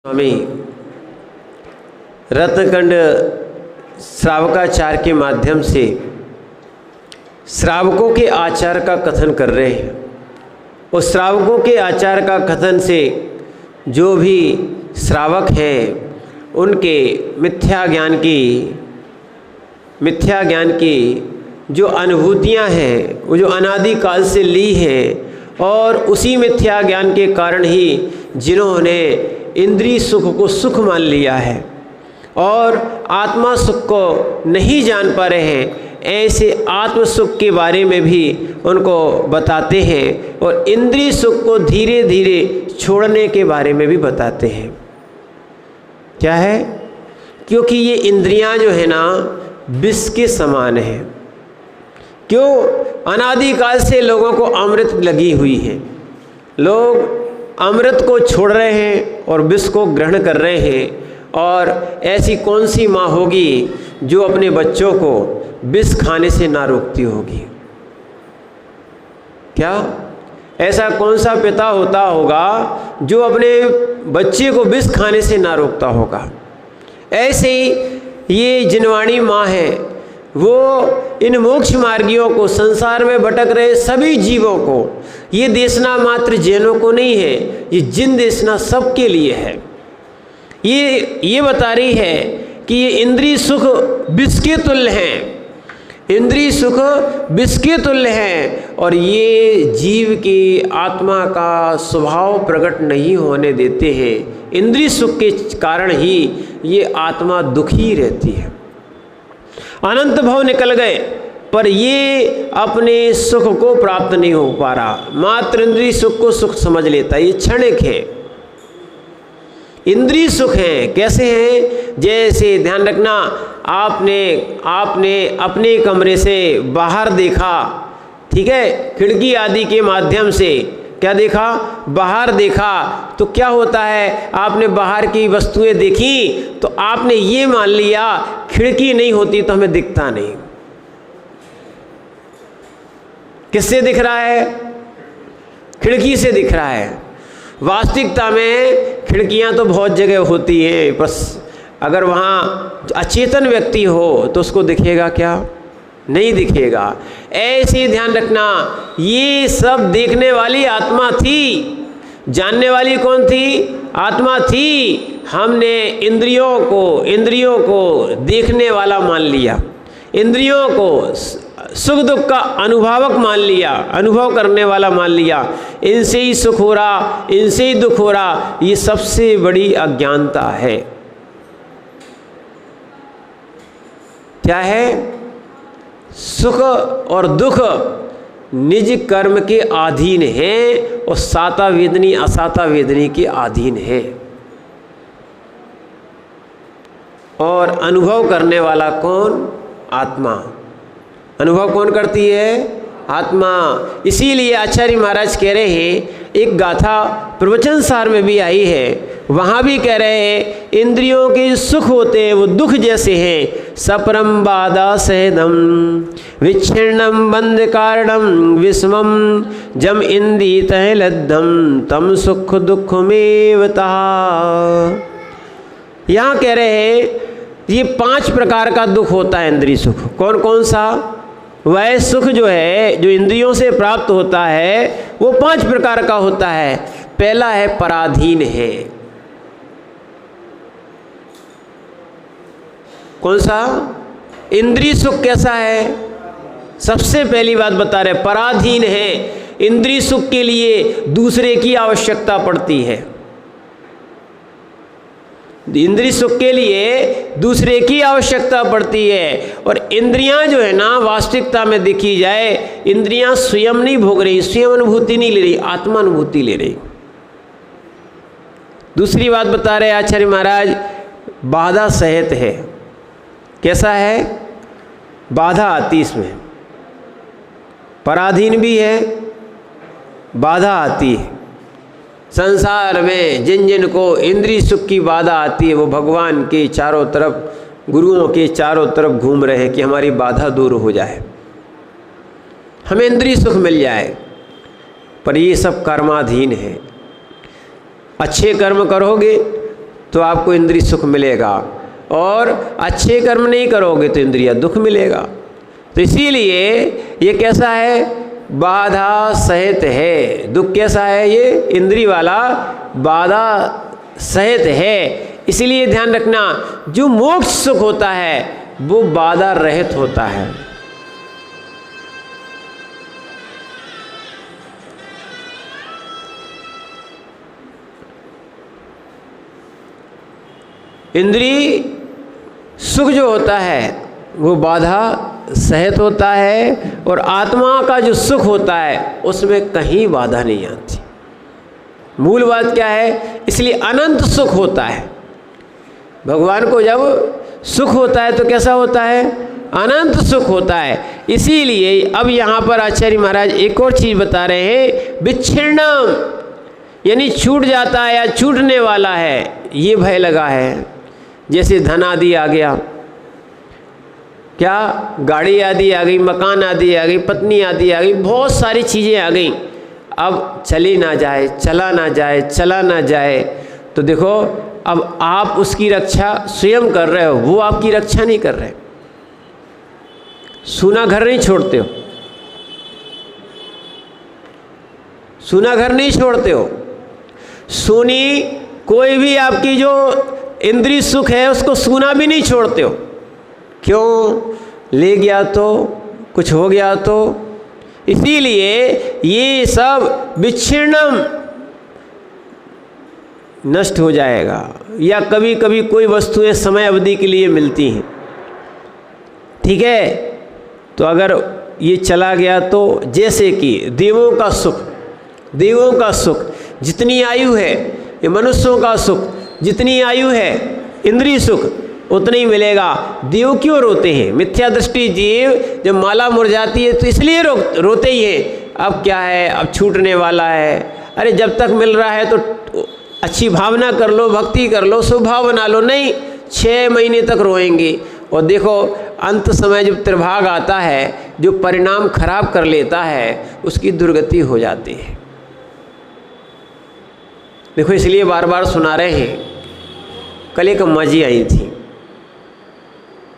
स्वामी रत्नखंड श्रावकाचार के माध्यम से श्रावकों के आचार का कथन कर रहे हैं। उस श्रावकों के आचार का कथन से जो भी श्रावक हैं उनके मिथ्या ज्ञान की जो अनुभूतियां हैं वो जो अनादिकाल से ली हैं, और उसी मिथ्या ज्ञान के कारण ही जिन्होंने इंद्रिय सुख को सुख मान लिया है और आत्मा सुख को नहीं जान पा रहे हैं, ऐसे आत्म सुख के बारे में भी उनको बताते हैं और इंद्रिय सुख को धीरे धीरे छोड़ने के बारे में भी बताते हैं। क्या है? क्योंकि ये इंद्रियां जो है ना विष के समान है। क्यों? अनादिकाल से लोगों को अमृत लगी हुई है, लोग अमृत को छोड़ रहे हैं और विष को ग्रहण कर रहे हैं। और ऐसी कौन सी माँ होगी जो अपने बच्चों को विष खाने से ना रोकती होगी? क्या ऐसा कौन सा पिता होता होगा जो अपने बच्चे को विष खाने से ना रोकता होगा? ऐसे ही ये जिनवाणी माँ है, वो इन मोक्ष मार्गियों को, संसार में भटक रहे सभी जीवों को, ये देशना मात्र जैनों को नहीं है, ये जिन देशना सबके लिए है। ये बता रही है कि ये इंद्रिय सुख विष के तुल्य हैं, इंद्रिय सुख विष के तुल्य हैं, और ये जीव की आत्मा का स्वभाव प्रकट नहीं होने देते हैं। इंद्रिय सुख के कारण ही ये आत्मा दुखी रहती है। अनंत भव निकल गए पर ये अपने सुख को प्राप्त नहीं हो पा रहा, मात्र इंद्रिय सुख को सुख समझ लेता है। ये क्षणिक है, इंद्रिय सुख है। कैसे हैं? जैसे ध्यान रखना, आपने अपने कमरे से बाहर देखा, ठीक है, खिड़की आदि के माध्यम से क्या देखा? बाहर देखा। तो क्या होता है? आपने बाहर की वस्तुएं देखी तो आपने ये मान लिया खिड़की नहीं होती तो हमें दिखता नहीं। किससे दिख रहा है? खिड़की से दिख रहा है। वास्तविकता में खिड़कियां तो बहुत जगह होती हैं, बस अगर वहाँ अचेतन व्यक्ति हो तो उसको दिखेगा क्या? नहीं दिखेगा। ऐसे ही ध्यान रखना, ये सब देखने वाली आत्मा थी, जानने वाली कौन थी? आत्मा थी। हमने इंद्रियों को देखने वाला मान लिया, इंद्रियों को सुख दुख का अनुभवक मान लिया, अनुभव करने वाला मान लिया। इनसे ही सुख हो रहा, इनसे ही दुख हो रहा। ये सबसे बड़ी अज्ञानता है। क्या है? सुख और दुख निज कर्म के अधीन है और साता वेदनी असाता वेदनी के अधीन है। और अनुभव करने वाला कौन? आत्मा। अनुभव कौन करती है? आत्मा। इसीलिए आचार्य महाराज कह रहे हैं, एक गाथा प्रवचन सार में भी आई है, वहाँ भी कह रहे हैं इंद्रियों के सुख होते हैं वो दुख जैसे हैं। सपरम बाधा सहदम विच्छिन्नम बंध कारणम विषमम जम इंद्री तह लद्धम तम सुख दुख में ता। यहाँ कह रहे हैं ये 5 प्रकार का दुख होता है इंद्रिय सुख। कौन कौन सा? वह सुख जो है, जो इंद्रियों से प्राप्त होता है, वो 5 प्रकार का होता है। पहला है पराधीन है। कौन सा? इंद्रिय सुख कैसा है? सबसे पहली बात बता रहे, पराधीन है। इंद्रिय सुख के लिए दूसरे की आवश्यकता पड़ती है, इंद्रिय सुख के लिए दूसरे की आवश्यकता पड़ती है। और इंद्रियां जो है ना, वास्तविकता में देखी जाए, इंद्रियां स्वयं नहीं भोग रही, स्वयं अनुभूति नहीं ले रही, आत्मा अनुभूति ले रही। दूसरी बात बता रहे आचार्य महाराज, बाधा सहित है। कैसा है? बाधा आती इसमें, पराधीन भी है, बाधा आती है। संसार में जिन जिन को इंद्रिय सुख की बाधा आती है वो भगवान के चारों तरफ, गुरुओं के चारों तरफ घूम रहे हैं कि हमारी बाधा दूर हो जाए, हमें इंद्रिय सुख मिल जाए। पर ये सब कर्माधीन है। अच्छे कर्म करोगे तो आपको इंद्रिय सुख मिलेगा, और अच्छे कर्म नहीं करोगे तो इंद्रिय दुख मिलेगा। तो इसीलिए ये कैसा है, बाधा सहित है। दुख कैसा है, ये इंद्रिय वाला बाधा सहित है। इसलिए ध्यान रखना, जो मोक्ष सुख होता है वो बाधा रहित होता है। इंद्रिय सुख जो होता है वो बाधा सहित होता है, और आत्मा का जो सुख होता है उसमें कहीं बाधा नहीं आती। मूल बात क्या है, इसलिए अनंत सुख होता है। भगवान को जब सुख होता है तो कैसा होता है, अनंत सुख होता है। इसीलिए अब यहाँ पर आचार्य महाराज एक और चीज़ बता रहे हैं, विच्छिन्नम, यानी छूट जाता है या छूटने वाला है, ये भय लगा है। जैसे धन आदि आ गया, क्या गाड़ी आदि आ गई, मकान आदि आ गई, पत्नी आदि आ गई, बहुत सारी चीज़ें आ गई। अब चली ना जाए, चला ना जाए, चला ना जाए, तो देखो अब आप उसकी रक्षा स्वयं कर रहे हो, वो आपकी रक्षा नहीं कर रहे। सूना घर नहीं छोड़ते हो, सूना घर नहीं छोड़ते हो। सोनी कोई भी आपकी जो इंद्रिय सुख है उसको सूना भी नहीं छोड़ते हो। क्यों, ले गया तो, कुछ हो गया तो। इसीलिए ये सब विच्छिन्नम, नष्ट हो जाएगा। या कभी कभी कोई वस्तुएं समय अवधि के लिए मिलती हैं, ठीक है, तो अगर ये चला गया तो, जैसे कि देवों का सुख, देवों का सुख जितनी आयु है, ये मनुष्यों का सुख जितनी आयु है, इंद्रिय सुख उतना ही मिलेगा। देव क्यों रोते हैं, मिथ्या दृष्टि जीव जब माला मुरझाती है तो इसलिए रोते ही हैं। अब क्या है, अब छूटने वाला है। अरे जब तक मिल रहा है तो अच्छी भावना कर लो, भक्ति कर लो, स्वभाव बना लो। नहीं, 6 महीने तक रोएंगे, और देखो अंत समय जब त्रिभाग आता है, जो परिणाम खराब कर लेता है उसकी दुर्गति हो जाती है। देखो इसलिए बार बार सुना रहे हैं। कल एक अम्मा जी आई थी,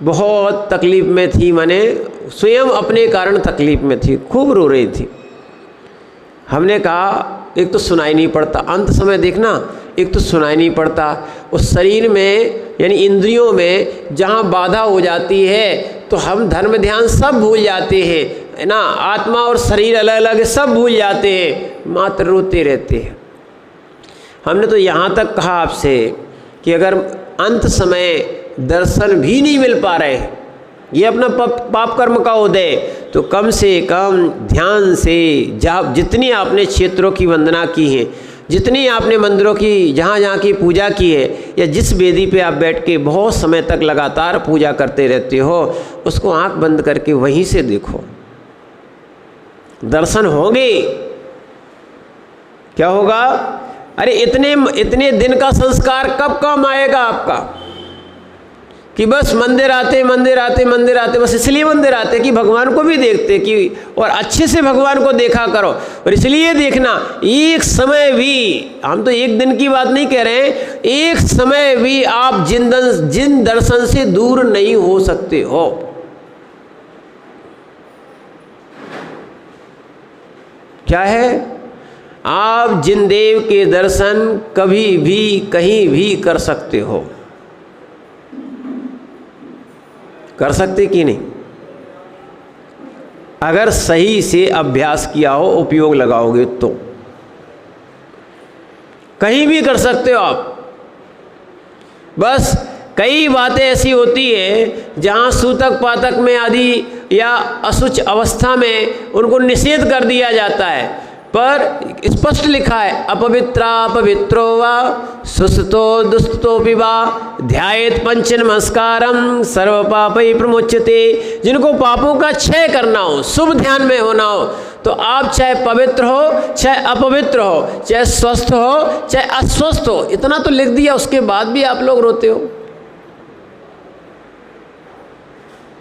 बहुत तकलीफ़ में थी, माने स्वयं अपने कारण तकलीफ़ में थी, खूब रो रही थी। हमने कहा एक तो सुनाई नहीं पड़ता, अंत समय देखना, एक तो सुनाई नहीं पड़ता, उस शरीर में यानी इंद्रियों में जहाँ बाधा हो जाती है तो हम धर्म ध्यान सब भूल जाते हैं, है ना, आत्मा और शरीर अलग अलग सब भूल जाते हैं, मात्र रोते रहते हैं। हमने तो यहाँ तक कहा आपसे कि अगर अंत समय दर्शन भी नहीं मिल पा रहे, ये अपना पाप कर्म का उदय, तो कम से कम ध्यान से जितनी आपने क्षेत्रों की वंदना की है, जितनी आपने मंदिरों की जहाँ जहाँ की पूजा की है, या जिस वेदी पे आप बैठ के बहुत समय तक लगातार पूजा करते रहते हो, उसको आंख बंद करके वहीं से देखो, दर्शन होंगे। क्या होगा, अरे इतने दिन का संस्कार कब काम आएगा आपका, कि बस मंदिर आते बस इसलिए मंदिर आते कि भगवान को भी देखते, कि और अच्छे से भगवान को देखा करो। और इसलिए देखना, एक समय भी, हम तो एक दिन की बात नहीं कह रहे हैं, एक समय भी आप जिन दर्शन से दूर नहीं हो सकते हो। क्या है, आप जिन देव के दर्शन कभी भी कहीं भी कर सकते हो, कर सकते कि नहीं, अगर सही से अभ्यास किया हो, उपयोग लगाओगे तो कहीं भी कर सकते हो आप। बस कई बातें ऐसी होती है जहां सूतक पातक में आदि या अशुच अवस्था में उनको निषेध कर दिया जाता है, पर स्पष्ट लिखा है, अपवित्रा पवित्रो वा सुस्तो दुस्तो पिबा ध्यायेत पंच नमस्कारम सर्व पापै प्रमुच्यते। जिनको पापों का क्षय करना हो, शुभ ध्यान में होना हो, तो आप चाहे पवित्र हो, चाहे अपवित्र हो, चाहे स्वस्थ हो, चाहे अस्वस्थ हो, इतना तो लिख दिया, उसके बाद भी आप लोग रोते हो।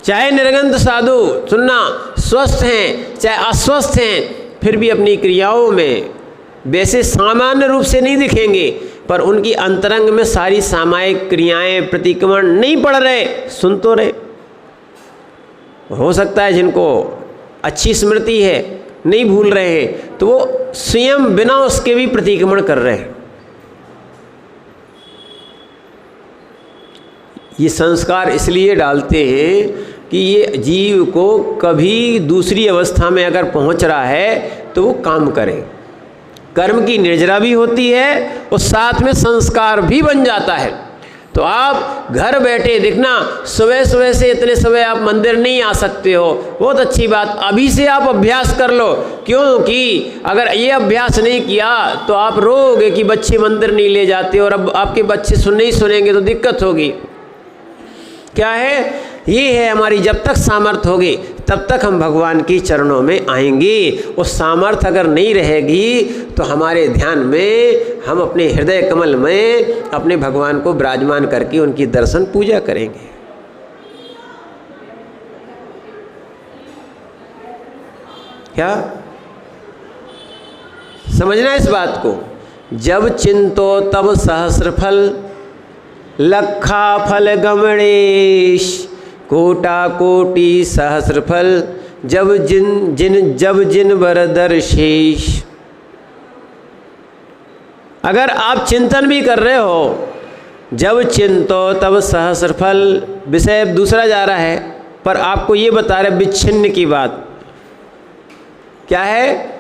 चाहे निर्गंध साधु, सुनना, स्वस्थ हैं चाहे अस्वस्थ हैं, फिर भी अपनी क्रियाओं में वैसे सामान्य रूप से नहीं दिखेंगे, पर उनकी अंतरंग में सारी सामायिक क्रियाएं प्रतिक्रमण नहीं पड़ रहे, सुन तो रहे। हो सकता है जिनको अच्छी स्मृति है, नहीं भूल रहे हैं, तो वो स्वयं बिना उसके भी प्रतिक्रमण कर रहे हैं। ये संस्कार इसलिए डालते हैं कि ये जीव को कभी दूसरी अवस्था में अगर पहुंच रहा है तो वो काम करे। कर्म की निर्जरा भी होती है और साथ में संस्कार भी बन जाता है। तो आप घर बैठे देखना, सुबह सुबह से इतने सुबह आप मंदिर नहीं आ सकते हो, बहुत अच्छी बात, अभी से आप अभ्यास कर लो। क्योंकि अगर ये अभ्यास नहीं किया तो आप रोओगे कि बच्चे मंदिर नहीं ले जाते, और अब आपके बच्चे नहीं सुनेंगे तो दिक्कत होगी। क्या है? ये है हमारी जब तक सामर्थ्य होगी तब तक हम भगवान की चरणों में आएंगे। और सामर्थ्य अगर नहीं रहेगी तो हमारे ध्यान में हम अपने हृदय कमल में अपने भगवान को विराजमान करके उनकी दर्शन पूजा करेंगे। क्या समझना इस बात को? जब चिंतो तब सहस्र फल, लखा फल गमणेश, कोटा कोटि सहस्र फल, जब जिन बर दर्शेश। अगर आप चिंतन भी कर रहे हो, जब चिंतो तब सहस्र फल, विषय दूसरा जा रहा है पर आपको ये बता रहे विच्छिन्न की बात। क्या है?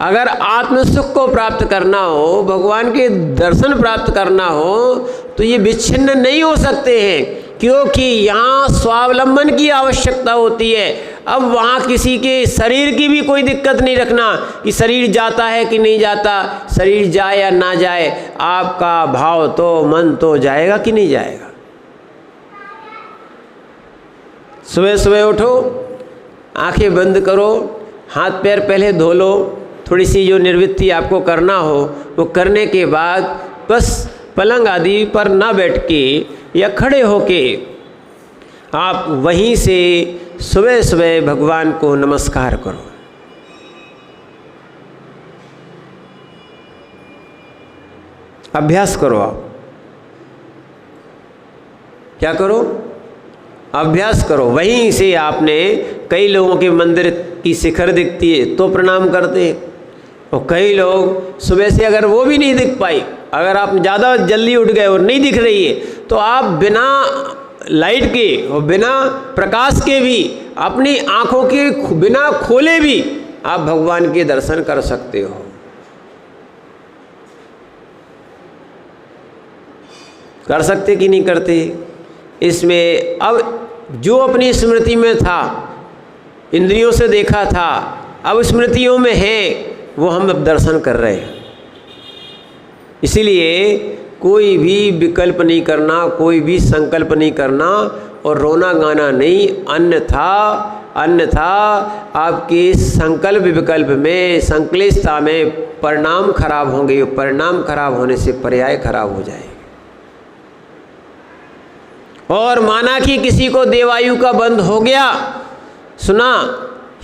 अगर आत्म सुख को प्राप्त करना हो, भगवान के दर्शन प्राप्त करना हो, तो ये विच्छिन्न नहीं हो सकते हैं, क्योंकि यहाँ स्वावलंबन की आवश्यकता होती है। अब वहाँ किसी के शरीर की भी कोई दिक्कत नहीं रखना कि शरीर जाता है कि नहीं जाता, शरीर जाए या ना जाए, आपका भाव तो मन तो जाएगा कि नहीं जाएगा। सुबह सुबह उठो, आंखें बंद करो, हाथ पैर पहले धो लो, थोड़ी सी जो निर्वृत्ति आपको करना हो वो करने के बाद बस पलंग आदि पर ना बैठ के या खड़े होके आप वहीं से सुबह सुबह भगवान को नमस्कार करो। अभ्यास करो। आप क्या करो? अभ्यास करो। वहीं से आपने, कई लोगों के मंदिर की शिखर दिखती है तो प्रणाम करते हैं, और कई लोग सुबह से अगर वो भी नहीं दिख पाई, अगर आप ज़्यादा जल्दी उठ गए और नहीं दिख रही है, तो आप बिना लाइट के और बिना प्रकाश के भी, अपनी आँखों के बिना खोले भी आप भगवान के दर्शन कर सकते हो। कर सकते कि नहीं करते? इसमें अब जो अपनी स्मृति में था, इंद्रियों से देखा था, अब स्मृतियों में है, वो हम अब दर्शन कर रहे हैं। इसीलिए कोई भी विकल्प नहीं करना, कोई भी संकल्प नहीं करना और रोना गाना नहीं, अन्यथा आपके संकल्प विकल्प में, संक्लिष्टता में परिणाम खराब होंगे। परिणाम खराब होने से पर्याय खराब हो जाएगा। और माना कि किसी को देवायु का बंध हो गया, सुना,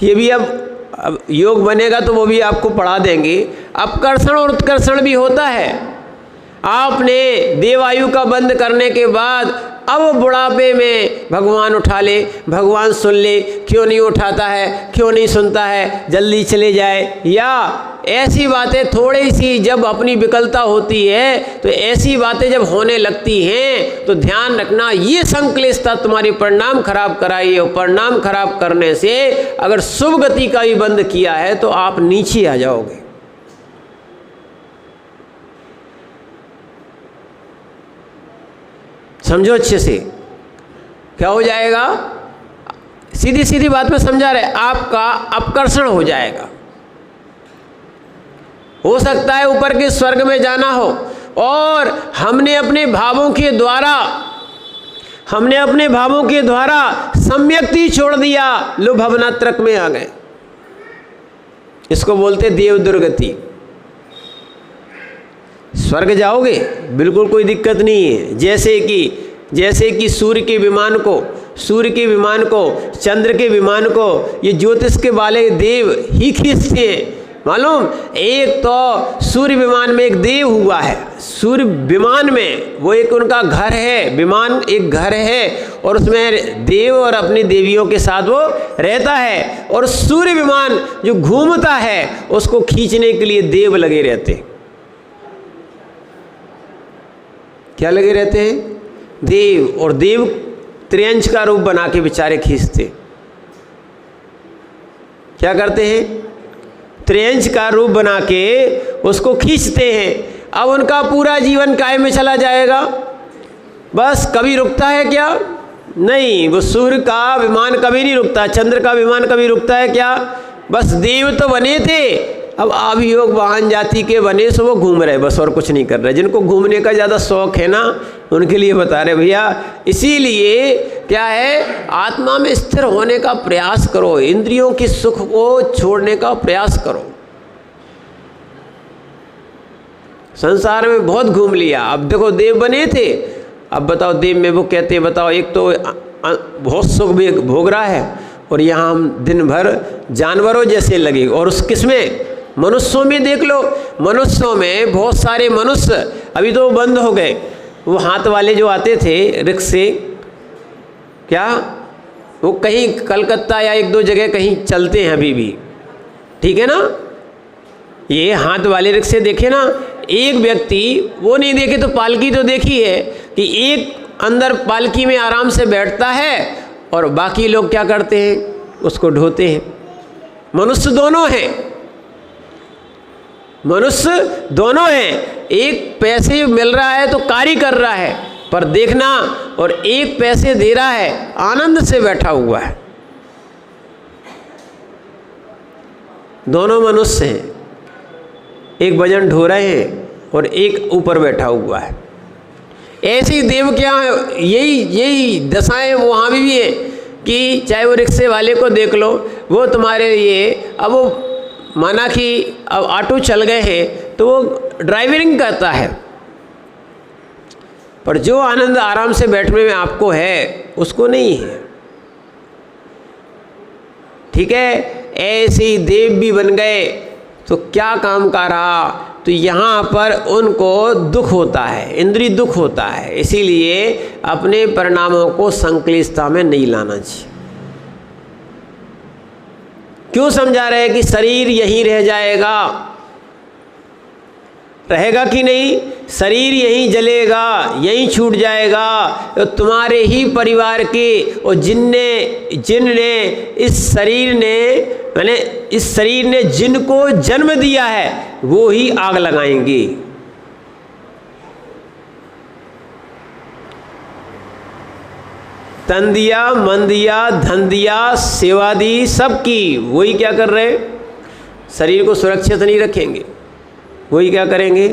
ये भी अब योग बनेगा तो वो भी आपको पढ़ा देंगे। अपकर्षण और उत्कर्षण भी होता है। आपने देवायु का बंद करने के बाद अब बुढ़ापे में भगवान उठा ले, भगवान सुन ले, क्यों नहीं उठाता है, क्यों नहीं सुनता है, जल्दी चले जाए, या ऐसी बातें थोड़ी सी जब अपनी विकलता होती है तो ऐसी बातें जब होने लगती हैं तो ध्यान रखना, ये संक्लिष्टता तुम्हारी परिणाम खराब कराई है। और परिणाम खराब करने से अगर शुभ गति का भी बंद किया है तो आप नीचे आ जाओगे। समझो अच्छे से, क्या हो जाएगा? सीधी सीधी बात में समझा रहे, आपका अपकर्षण हो जाएगा। हो सकता है ऊपर के स्वर्ग में जाना हो, और हमने अपने भावों के द्वारा सम्यक्ति छोड़ दिया, लो भवनात्रक में आ गए। इसको बोलते देव दुर्गति। स्वर्ग जाओगे, बिल्कुल कोई दिक्कत नहीं है। जैसे कि सूर्य के विमान को, चंद्र के विमान को ये ज्योतिष के वाले देव ही खींचते हैं। मालूम? एक तो सूर्य विमान में एक देव हुआ है, सूर्य विमान में वो एक उनका घर है, विमान एक घर है और उसमें देव और अपनी देवियों के साथ वो रहता है। और सूर्य विमान जो घूमता है उसको खींचने के लिए देव लगे रहते हैं। क्या लगे रहते हैं? देव। और देव त्रियंच का रूप बना के बेचारे खींचते। क्या करते हैं? त्रियंच का रूप बना के उसको खींचते हैं। अब उनका पूरा जीवन काय में चला जाएगा? बस कभी रुकता है क्या? नहीं। वो सूर्य का विमान कभी नहीं रुकता, चंद्र का विमान कभी रुकता है क्या? बस देव तो बने थे, अब अभियोग वाहन जाति के बने सो वो घूम रहे, बस और कुछ नहीं कर रहे। जिनको घूमने का ज़्यादा शौक है ना, उनके लिए बता रहे भैया। इसीलिए क्या है, आत्मा में स्थिर होने का प्रयास करो, इंद्रियों की सुख को छोड़ने का प्रयास करो। संसार में बहुत घूम लिया, अब देखो देव बने थे, अब बताओ देव में वो कहते हैं, बताओ एक तो बहुत सुख भी भोग रहा है और यहाँ हम दिन भर जानवरों जैसे लगे। और उस किसमें? मनुष्यों में देख लो, मनुष्यों में बहुत सारे मनुष्य अभी तो बंद हो गए। वो हाथ वाले जो आते थे रिक्शे, क्या वो कहीं कलकत्ता या एक दो जगह कहीं चलते हैं अभी भी, ठीक है ना? ये हाथ वाले रिक्शे देखे ना, एक व्यक्ति वो नहीं देखे तो पालकी तो देखी है कि एक अंदर पालकी में आराम से बैठता है और बाकी लोग क्या करते हैं, उसको ढोते हैं। मनुष्य दोनों हैं, मनुष्य दोनों हैं। एक पैसे मिल रहा है तो कार्य कर रहा है पर देखना, और एक पैसे दे रहा है आनंद से बैठा हुआ है। दोनों मनुष्य हैं, एक वजन ढो रहे हैं और एक ऊपर बैठा हुआ है। ऐसी देव क्या है, यही दशाएं वहाँ भी है कि चाहे वो रिक्शे वाले को देख लो, वो तुम्हारे लिए, अब वो माना कि अब ऑटो चल गए हैं तो वो ड्राइविंग करता है, पर जो आनंद आराम से बैठने में आपको है उसको नहीं है। ठीक है, ऐसे देव भी बन गए तो क्या काम का रहा? तो यहाँ पर उनको दुख होता है, इंद्रिय दुख होता है। इसीलिए अपने परिणामों को संक्लिष्टता में नहीं लाना चाहिए। क्यों समझा रहे कि शरीर यहीं रह जाएगा? रहेगा कि नहीं? शरीर यहीं जलेगा, यहीं छूट जाएगा। तो तुम्हारे ही परिवार के और जिनने इस शरीर ने जिनको जन्म दिया है वो ही आग लगाएंगे। तन दिया, मन दिया, धन दिया, सेवा दी, सबकी वही क्या कर रहे? शरीर को सुरक्षित नहीं रखेंगे, वही क्या करेंगे?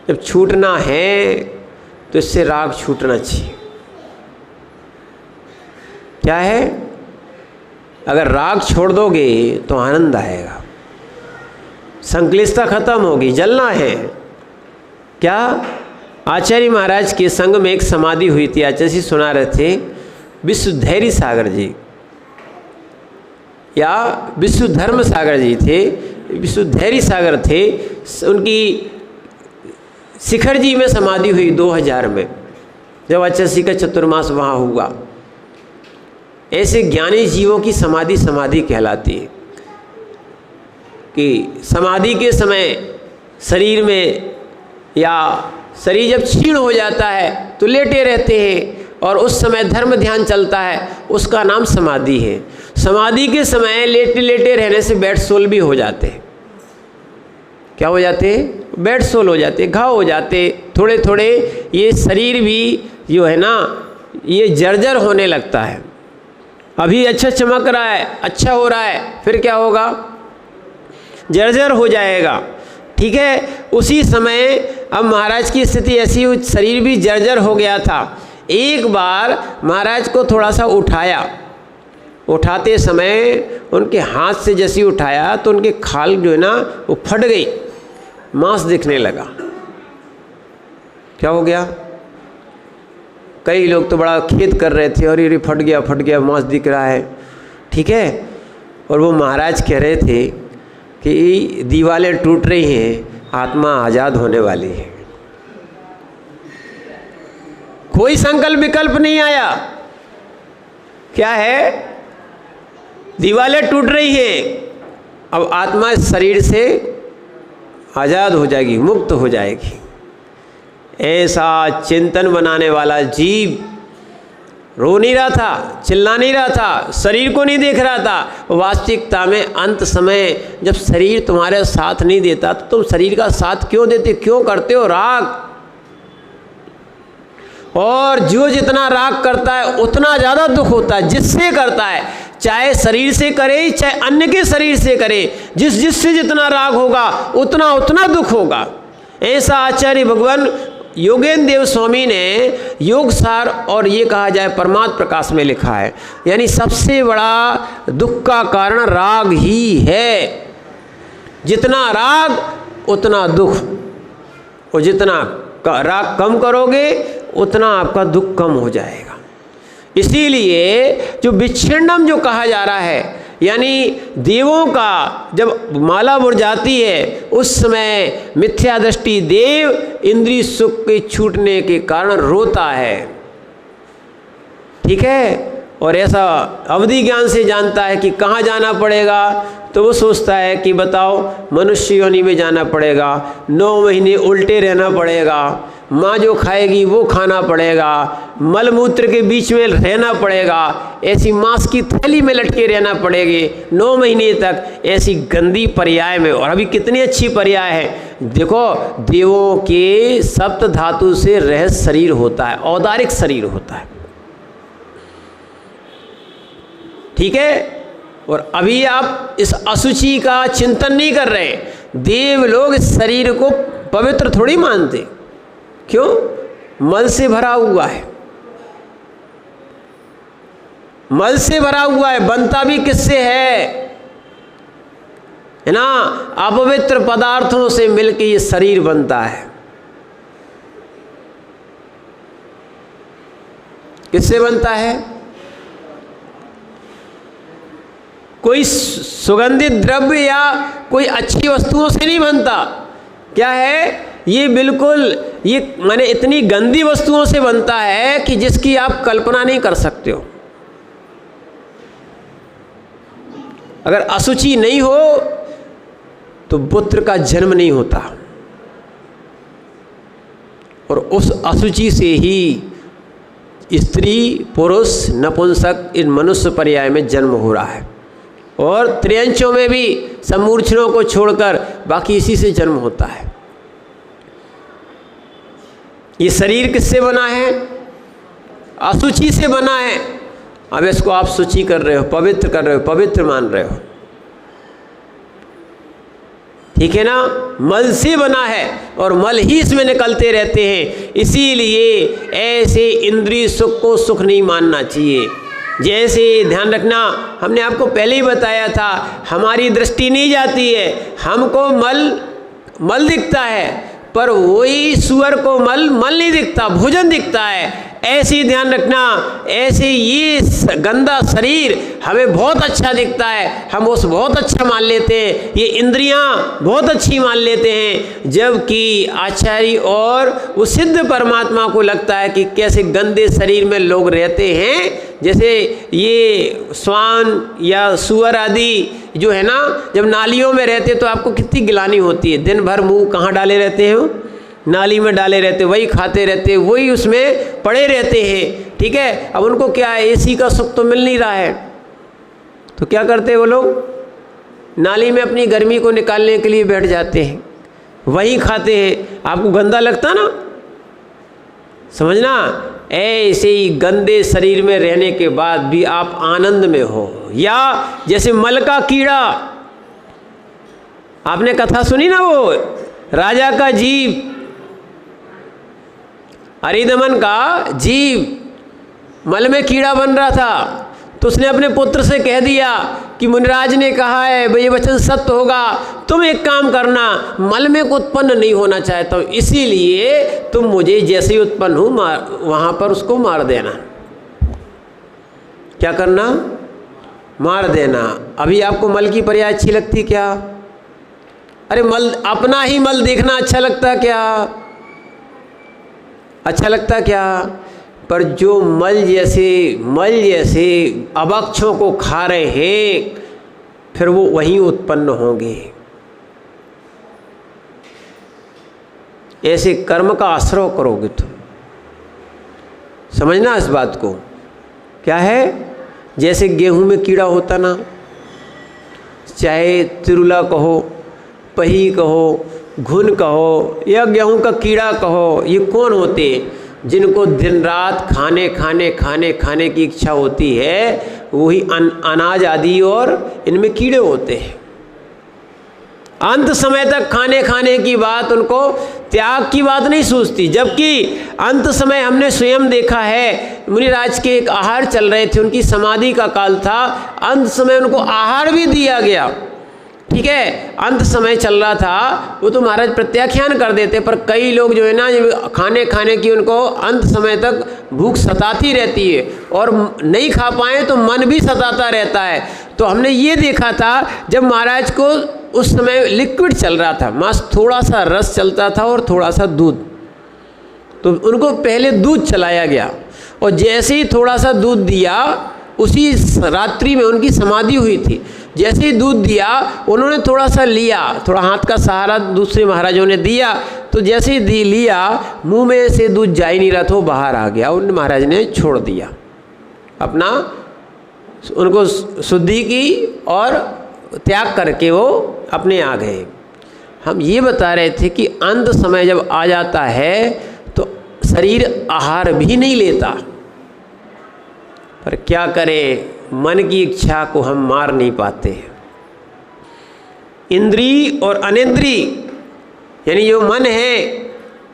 जब छूटना है तो इससे राग छूटना चाहिए। क्या है? अगर राग छोड़ दोगे तो आनंद आएगा, संक्लिष्टता खत्म होगी, जलना है। क्या? आचार्य महाराज के संग में एक समाधि हुई थी, आचार्य जी सुना रहे थे। विश्वधैर्य सागर जी या विश्वधर्म सागर जी थे, विश्वधैर्य सागर थे, उनकी शिखर जी में समाधि हुई 2000 में, जब आचार्य जी का चतुर्मास वहाँ हुआ। ऐसे ज्ञानी जीवों की समाधि कहलाती है कि समाधि के समय शरीर में, या शरीर जब क्षीण हो जाता है तो लेटे रहते हैं और उस समय धर्म ध्यान चलता है, उसका नाम समाधि है। समाधि के समय लेटे लेटे रहने से बेड सोल भी हो जाते हैं। क्या हो जाते हैं? बेड सोल हो जाते, घाव हो जाते, थोड़े थोड़े ये शरीर भी जो है ना, ये जर्जर होने लगता है। अभी अच्छा चमक रहा है, अच्छा हो रहा है, फिर क्या होगा? जर्जर हो जाएगा। ठीक है, उसी समय अब महाराज की स्थिति ऐसी हुई, शरीर भी जर्जर हो गया था। एक बार महाराज को थोड़ा सा उठाया, उठाते समय उनके हाथ से जैसे उठाया तो उनके खाल जो है ना वो फट गई, मांस दिखने लगा। क्या हो गया? कई लोग तो बड़ा खेद कर रहे थे, और ये फट गया मांस दिख रहा है। ठीक है, और वो महाराज कह रहे थे कि दीवारें टूट रही हैं, आत्मा आज़ाद होने वाली है। कोई संकल्प विकल्प नहीं आया। क्या है? दीवारें टूट रही हैं, अब आत्मा इस शरीर से आज़ाद हो जाएगी, मुक्त हो जाएगी। ऐसा चिंतन बनाने वाला जीव रो नहीं रहा था, चिल्ला नहीं रहा था, शरीर को नहीं देख रहा था। वास्तविकता में अंत समय जब शरीर तुम्हारे साथ नहीं देता तो तुम शरीर का साथ क्यों देते, क्यों करते हो राग? और जो जितना राग करता है उतना ज़्यादा दुख होता है जिससे करता है, चाहे शरीर से करे चाहे अन्य के शरीर से करे। जिससे जितना राग होगा उतना उतना दुख होगा। ऐसा आचार्य भगवान योगेंद्र देव स्वामी ने योग सार और ये कहा जाए परमात्म प्रकाश में लिखा है, यानी सबसे बड़ा दुख का कारण राग ही है। जितना राग उतना दुख, और जितना राग कम करोगे उतना आपका दुख कम हो जाएगा। इसीलिए जो विच्छिन्नम जो कहा जा रहा है, यानी देवों का जब माला मुरझाती है उस समय मिथ्या दृष्टि देव इंद्रिय सुख के छूटने के कारण रोता है। ठीक है? और ऐसा अवधि ज्ञान से जानता है कि कहाँ जाना पड़ेगा, तो वो सोचता है कि बताओ मनुष्य योनि में जाना पड़ेगा, 9 महीने उल्टे रहना पड़ेगा, माँ जो खाएगी वो खाना पड़ेगा, मलमूत्र के बीच में रहना पड़ेगा, ऐसी मांस की थैली में लटके रहना पड़ेगी 9 महीने तक, ऐसी गंदी पर्याय में। और अभी कितनी अच्छी पर्याय है, देखो देवों के सप्त धातु से रहित शरीर होता है, औदारिक शरीर होता है। ठीक है? और अभी आप इस असुचि का चिंतन नहीं कर रहे। देव लोग इस शरीर को पवित्र थोड़ी मानते। क्यों? मल से भरा हुआ है, मल से भरा हुआ है, बनता भी किससे है ना? अपवित्र पदार्थों से मिलकर ये शरीर बनता है। किससे बनता है? कोई सुगंधित द्रव्य या कोई अच्छी वस्तुओं से नहीं बनता। क्या है? ये बिल्कुल ये माने इतनी गंदी वस्तुओं से बनता है कि जिसकी आप कल्पना नहीं कर सकते हो। अगर असुचि नहीं हो तो पुत्र का जन्म नहीं होता, और उस असुचि से ही स्त्री पुरुष नपुंसक इन मनुष्य पर्याय में जन्म हो रहा है। और त्रियंचों में भी सम्मूर्छनों को छोड़कर बाकी इसी से जन्म होता है। ये शरीर किससे बना है? असुचि से बना है। अब इसको आप शुचि कर रहे हो, पवित्र कर रहे हो, पवित्र मान रहे हो। ठीक है ना? मल से बना है और मल ही इसमें निकलते रहते हैं। इसीलिए ऐसे इंद्रिय सुख को सुख नहीं मानना चाहिए। जैसे ध्यान रखना, हमने आपको पहले ही बताया था, हमारी दृष्टि नहीं जाती है, हमको मल दिखता है, पर वही सुअर को मल नहीं दिखता, भोजन दिखता है। ऐसे ही ध्यान रखना, ऐसे ये गंदा शरीर हमें बहुत अच्छा दिखता है, हम उस बहुत अच्छा मान लेते हैं, ये इंद्रियां बहुत अच्छी मान लेते हैं, जबकि आचार्य और वो सिद्ध परमात्मा को लगता है कि कैसे गंदे शरीर में लोग रहते हैं। जैसे ये स्वान या सुअर आदि जो है ना, जब नालियों में रहते तो आपको कितनी गिलानी होती है। दिन भर मुंह कहाँ डाले रहते हैं? नाली में डाले रहते, वही खाते रहते, वही उसमें पड़े रहते हैं। ठीक है? अब उनको क्या है, एसी का सुख तो मिल नहीं रहा है, तो क्या करते हैं वो लोग? नाली में अपनी गर्मी को निकालने के लिए बैठ जाते हैं, वही खाते हैं। आपको गंदा लगता ना? समझना, ऐसे ही गंदे शरीर में रहने के बाद भी आप आनंद में हो। या जैसे मल का कीड़ा, आपने कथा सुनी ना, वो राजा का जीव, हरिदमन का जीव मल में कीड़ा बन रहा था, तो उसने अपने पुत्र से कह दिया कि मुनिराज ने कहा है भाई ये वचन सत्य होगा, तुम एक काम करना, मल में को उत्पन्न नहीं होना चाहता हूँ, इसीलिए तुम मुझे जैसे ही उत्पन्न हो वहाँ पर उसको मार देना। क्या करना? मार देना। अभी आपको मल की पर्याय अच्छी लगती क्या? अरे मल, अपना ही मल देखना अच्छा लगता क्या? अच्छा लगता क्या? पर जो मल जैसे अभक्षों को खा रहे हैं, फिर वो वहीं उत्पन्न होंगे। ऐसे कर्म का आश्रय करोगे तुम। समझना इस बात को। क्या है? जैसे गेहूं में कीड़ा होता ना, चाहे तिरुला कहो, पही कहो, घुन कहो या गेहूं का कीड़ा कहो, ये कौन होते? जिनको दिन रात खाने की इच्छा होती है, वही अनाज आदि और इनमें कीड़े होते हैं। अंत समय तक खाने की बात, उनको त्याग की बात नहीं सूझती। जबकि अंत समय हमने स्वयं देखा है, मुनिराज के एक आहार चल रहे थे, उनकी समाधि का काल था, अंत समय उनको आहार भी दिया गया। ठीक है, अंत समय चल रहा था, वो तो महाराज प्रत्याख्यान कर देते, पर कई लोग जो है ना, खाने की उनको अंत समय तक भूख सताती रहती है और नहीं खा पाए तो मन भी सताता रहता है। तो हमने ये देखा था, जब महाराज को उस समय लिक्विड चल रहा था, मस्त थोड़ा सा रस चलता था और थोड़ा सा दूध, तो उनको पहले दूध चलाया गया और जैसे ही थोड़ा सा दूध दिया, उसी रात्रि में उनकी समाधि हुई थी। जैसे ही दूध दिया, उन्होंने थोड़ा सा लिया, थोड़ा हाथ का सहारा दूसरे महाराजों ने दिया, तो जैसे ही लिया, मुंह में से दूध जा ही नहीं रहा था, वो बाहर आ गया। उन महाराज ने छोड़ दिया अपना, उनको शुद्धि की और त्याग करके वो अपने आ गए। हम ये बता रहे थे कि अंत समय जब आ जाता है तो शरीर आहार भी नहीं लेता, पर क्या करें, मन की इच्छा को हम मार नहीं पाते। इंद्री और अनिंद्री यानी जो मन है,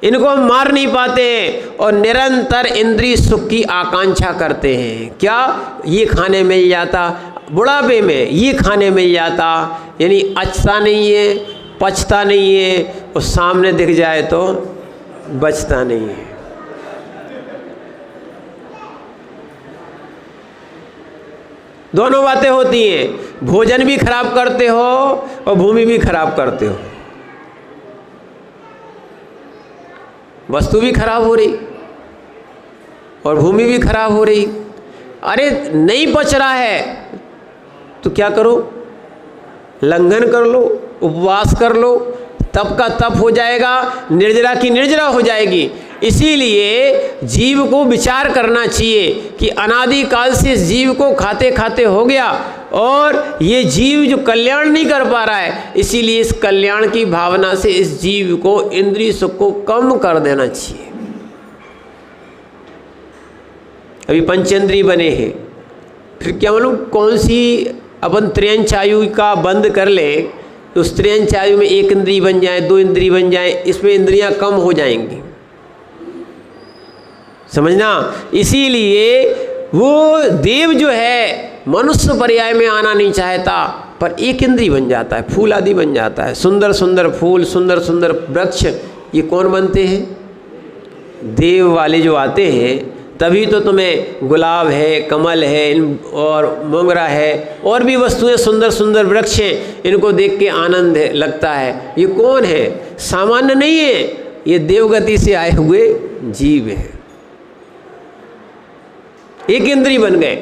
इनको हम मार नहीं पाते हैं और निरंतर इंद्री सुख की आकांक्षा करते हैं। क्या? ये खाने मिल जाता, बुढ़ापे में ये खाने मिल जाता, यानी अच्छा नहीं है, पचता नहीं है, और सामने दिख जाए तो बचता नहीं है। दोनों बातें होती हैं, भोजन भी खराब करते हो और भूमि भी खराब करते हो, वस्तु भी खराब हो रही और भूमि भी खराब हो रही। अरे नहीं पच रहा है तो क्या करो? लंघन कर लो, उपवास कर लो, तप का तप हो जाएगा, निर्जरा की निर्जरा हो जाएगी। इसीलिए जीव को विचार करना चाहिए कि अनादि काल से इस जीव को खाते खाते हो गया और ये जीव जो कल्याण नहीं कर पा रहा है, इसीलिए इस कल्याण की भावना से इस जीव को इंद्रिय सुख को कम कर देना चाहिए। अभी पंचेंद्रिय बने हैं, फिर क्या मालूम कौन सी अपन त्रियंच आयु का बंद कर ले तो उस त्रियंच आयु में एक इंद्रिय बन जाए, दो इंद्रिय बन जाए, इसमें इंद्रियां कम हो जाएंगी। समझना। इसीलिए वो देव जो है मनुष्य पर्याय में आना नहीं चाहता, पर एक इंद्रिय बन जाता है, फूल आदि बन जाता है। सुंदर सुंदर फूल, सुंदर सुंदर वृक्ष, ये कौन बनते हैं? देव वाले जो आते हैं। तभी तो तुम्हें गुलाब है, कमल है और मोगरा है और भी वस्तुएं सुंदर सुंदर वृक्ष हैं, इनको देख के आनंद लगता है। ये कौन है? सामान्य नहीं है, ये देवगति से आए हुए जीव है। एक इंद्रिय बन गए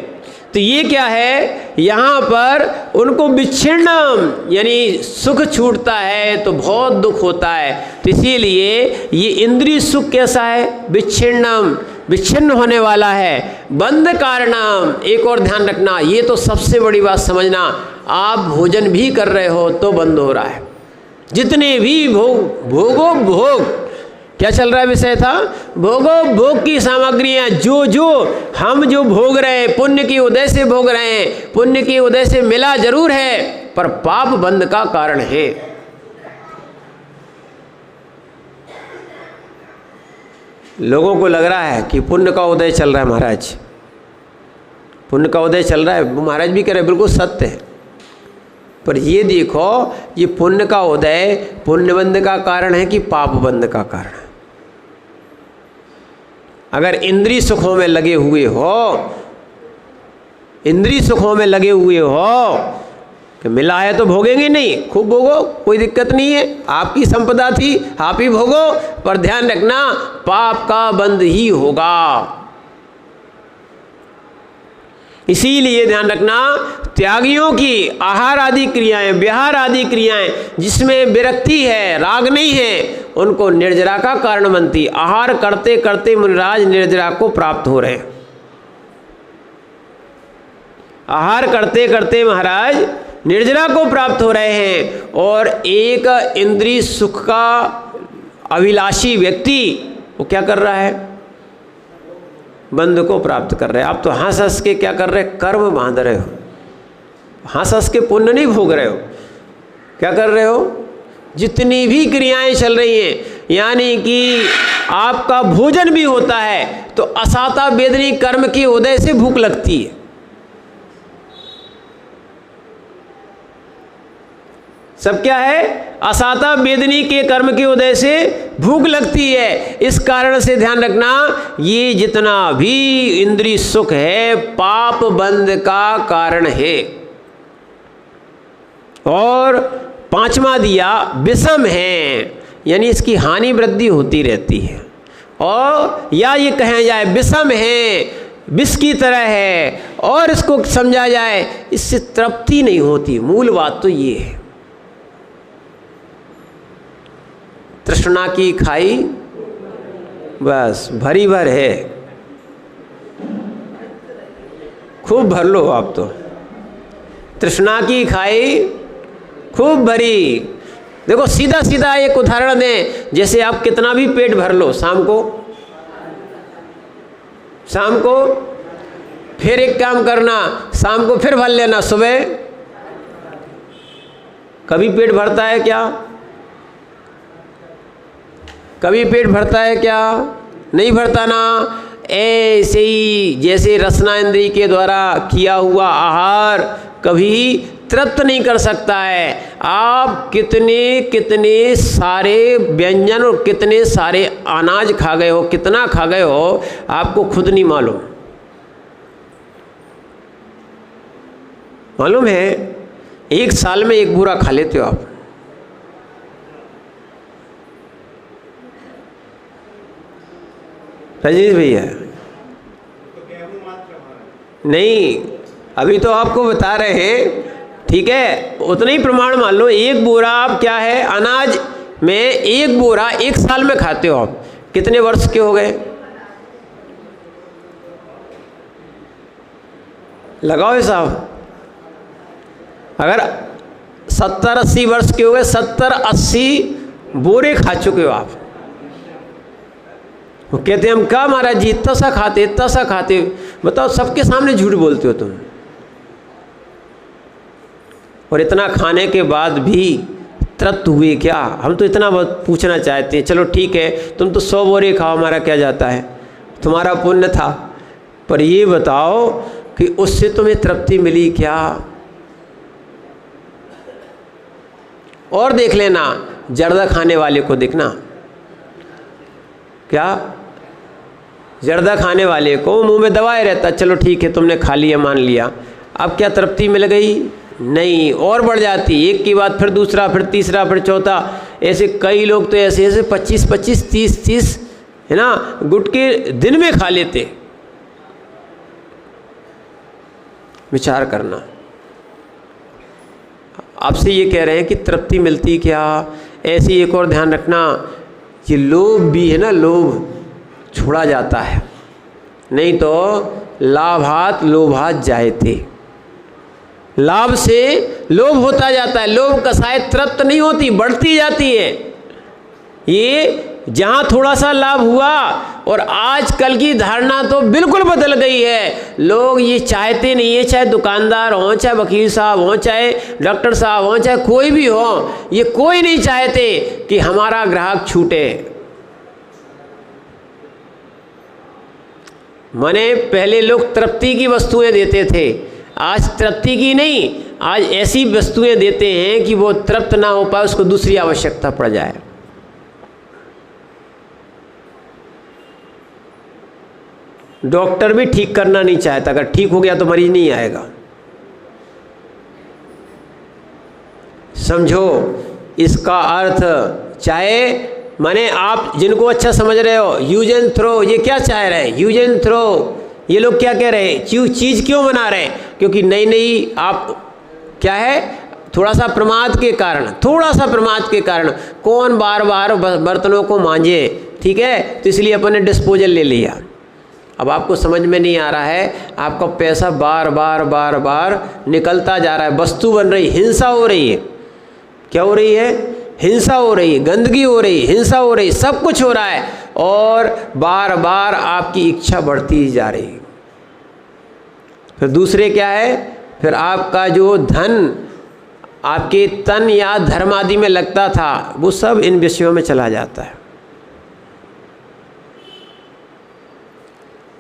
तो ये क्या है, यहाँ पर उनको विच्छिन्नम यानी सुख छूटता है तो बहुत दुख होता है। तो इसीलिए ये इंद्रिय सुख कैसा है? विच्छिन्नम, विच्छिन्न होने वाला है। बंध कारणम, एक और ध्यान रखना, ये तो सबसे बड़ी बात समझना, आप भोजन भी कर रहे हो तो बंद हो रहा है। जितने भी भोगो भोग, क्या चल रहा है विषय था? भोगो भोग की सामग्रियां, जो हम जो भोग रहे हैं, पुण्य की उदय से भोग रहे हैं, पुण्य की उदय से मिला जरूर है, पर पाप बंध का कारण है। लोगों को लग रहा है कि पुण्य का उदय चल रहा है महाराज, पुण्य का उदय चल रहा है, वो महाराज भी कह रहे बिल्कुल सत्य है। पर ये देखो, ये पुण्य का उदय पुण्य बंध का कारण है कि पाप बंध का कारण है? अगर इंद्रिय सुखों में लगे हुए हो इंद्रिय सुखों में लगे हुए हो कि मिला है तो भोगेंगे नहीं, खूब भोगो, कोई दिक्कत नहीं है, आपकी संपदा थी, आप ही भोगो, पर ध्यान रखना पाप का बंध ही होगा। इसीलिए ध्यान रखना, त्यागियों की आहार आदि क्रियाएं, विहार आदि क्रियाएं जिसमें विरक्ति है, राग नहीं है, उनको निर्जरा का कारण बनती। आहार करते करते मुनिराज निर्जरा को प्राप्त हो रहे हैं। आहार करते करते महाराज निर्जरा को प्राप्त हो रहे हैं। और एक इंद्रिय सुख का अभिलाषी व्यक्ति वो क्या कर रहा है? बंध को प्राप्त कर रहे हैं। आप तो हंस हंस के क्या कर रहे हैं? कर्म बांध रहे हो, हंस हंस के पुण्य नहीं भोग रहे हो। क्या कर रहे हो? जितनी भी क्रियाएं चल रही हैं, यानी कि आपका भोजन भी होता है तो असाता वेदनी कर्म के उदय से भूख लगती है। सब क्या है? असाता वेदनी के कर्म के उदय से भूख लगती है। इस कारण से ध्यान रखना, ये जितना भी इंद्रिय सुख है पाप बंध का कारण है। और पांचवा दिया विषम है, यानी इसकी हानि वृद्धि होती रहती है। और या ये कहा जाए विषम है, विष की तरह है, और इसको समझा जाए इससे तृप्ति नहीं होती। मूल बात तो ये है, तृष्णा की खाई बस भरी भर है, खूब भर लो आप तो। तृष्णा की खाई खूब भरी। देखो सीधा सीधा एक उदाहरण दें, जैसे आप कितना भी पेट भर लो, शाम को फिर एक काम करना, शाम को फिर भर लेना, सुबह कभी पेट भरता है क्या? कभी पेट भरता है क्या? नहीं भरता ना। ऐसे ही जैसे रसना इंद्रिय के द्वारा किया हुआ आहार कभी तृप्त नहीं कर सकता है। आप कितने कितने सारे व्यंजन और कितने सारे अनाज खा गए हो, कितना खा गए हो, आपको खुद नहीं मालूम। मालूम है, एक साल में एक बूरा खा लेते हो आप। रजनीश भैया नहीं, अभी तो आपको बता रहे हैं, ठीक है, उतना ही प्रमाण मान लो। एक बोरा आप क्या है अनाज में, एक बोरा एक साल में खाते हो आप। कितने वर्ष के हो गए? लगाओ हिसाब। अगर 70-80 वर्ष के हो गए, 70-80 बोरे खा चुके हो आप। वो कहते हैं हम क्या महाराज जी इतना सा खाते। बताओ, सबके सामने झूठ बोलते हो तुम। और इतना खाने के बाद भी तृप्त हुए क्या? हम तो इतना बहुत पूछना चाहते हैं। चलो ठीक है, तुम तो 100 बोरे खाओ, हमारा क्या जाता है, तुम्हारा पुण्य था। पर ये बताओ कि उससे तुम्हें तृप्ति मिली क्या? और देख लेना, जर्दा खाने वाले को देखना, क्या जर्दा खाने वाले को मुंह में दबाए रहता, चलो ठीक है तुमने खा लिया, मान लिया, अब क्या तृप्ति मिल गई? नहीं, और बढ़ जाती। एक के बाद फिर दूसरा, फिर तीसरा, फिर चौथा। ऐसे कई लोग तो ऐसे 25-25, 30-30 है ना गुटके दिन में खा लेते। विचार करना। आपसे ये कह रहे हैं कि तृप्ति मिलती क्या? ऐसी एक और ध्यान रखना, ये लोभ भी है ना, लोभ छोड़ा जाता है, नहीं तो लाभात लोभात जायते। लाभ से लोभ होता जाता है, लोभ कसाय तृप्त नहीं होती, बढ़ती जाती है। ये जहाँ थोड़ा सा लाभ हुआ, और आजकल की धारणा तो बिल्कुल बदल गई है। लोग ये चाहते नहीं है, चाहे दुकानदार हो, चाहे वकील साहब हो, चाहे डॉक्टर साहब हो, चाहे कोई भी हो, ये कोई नहीं चाहते कि हमारा ग्राहक छूटे। माने पहले लोग तृप्ति की वस्तुएं देते थे, आज तृप्ति की नहीं, आज ऐसी वस्तुएं देते हैं कि वो तृप्त ना हो पाए, उसको दूसरी आवश्यकता पड़ जाए। डॉक्टर भी ठीक करना नहीं चाहता, अगर ठीक हो गया तो मरीज नहीं आएगा। समझो इसका अर्थ, चाहे माने आप जिनको अच्छा समझ रहे हो यूज एंड थ्रो, ये क्या चाह रहे हैं? Use and throw. ये लोग क्या कह रहे हैं? चीज़ क्यों बना रहे हैं? क्योंकि नई नई आप क्या है, थोड़ा सा प्रमाद के कारण कौन बार बार बर्तनों को मांजे, ठीक है, तो इसलिए अपन ने डिस्पोजल ले लिया। अब आपको समझ में नहीं आ रहा है, आपका पैसा बार बार निकलता जा रहा है, वस्तु बन रही, हिंसा हो रही है। क्या हो रही है? हिंसा हो रही है, गंदगी हो रही, हिंसा हो रही, सब कुछ हो रहा है, और बार बार आपकी इच्छा बढ़ती जा रही है। फिर दूसरे क्या है, फिर आपका जो धन आपके तन या धर्म आदि में लगता था, वो सब इन विषयों में चला जाता है।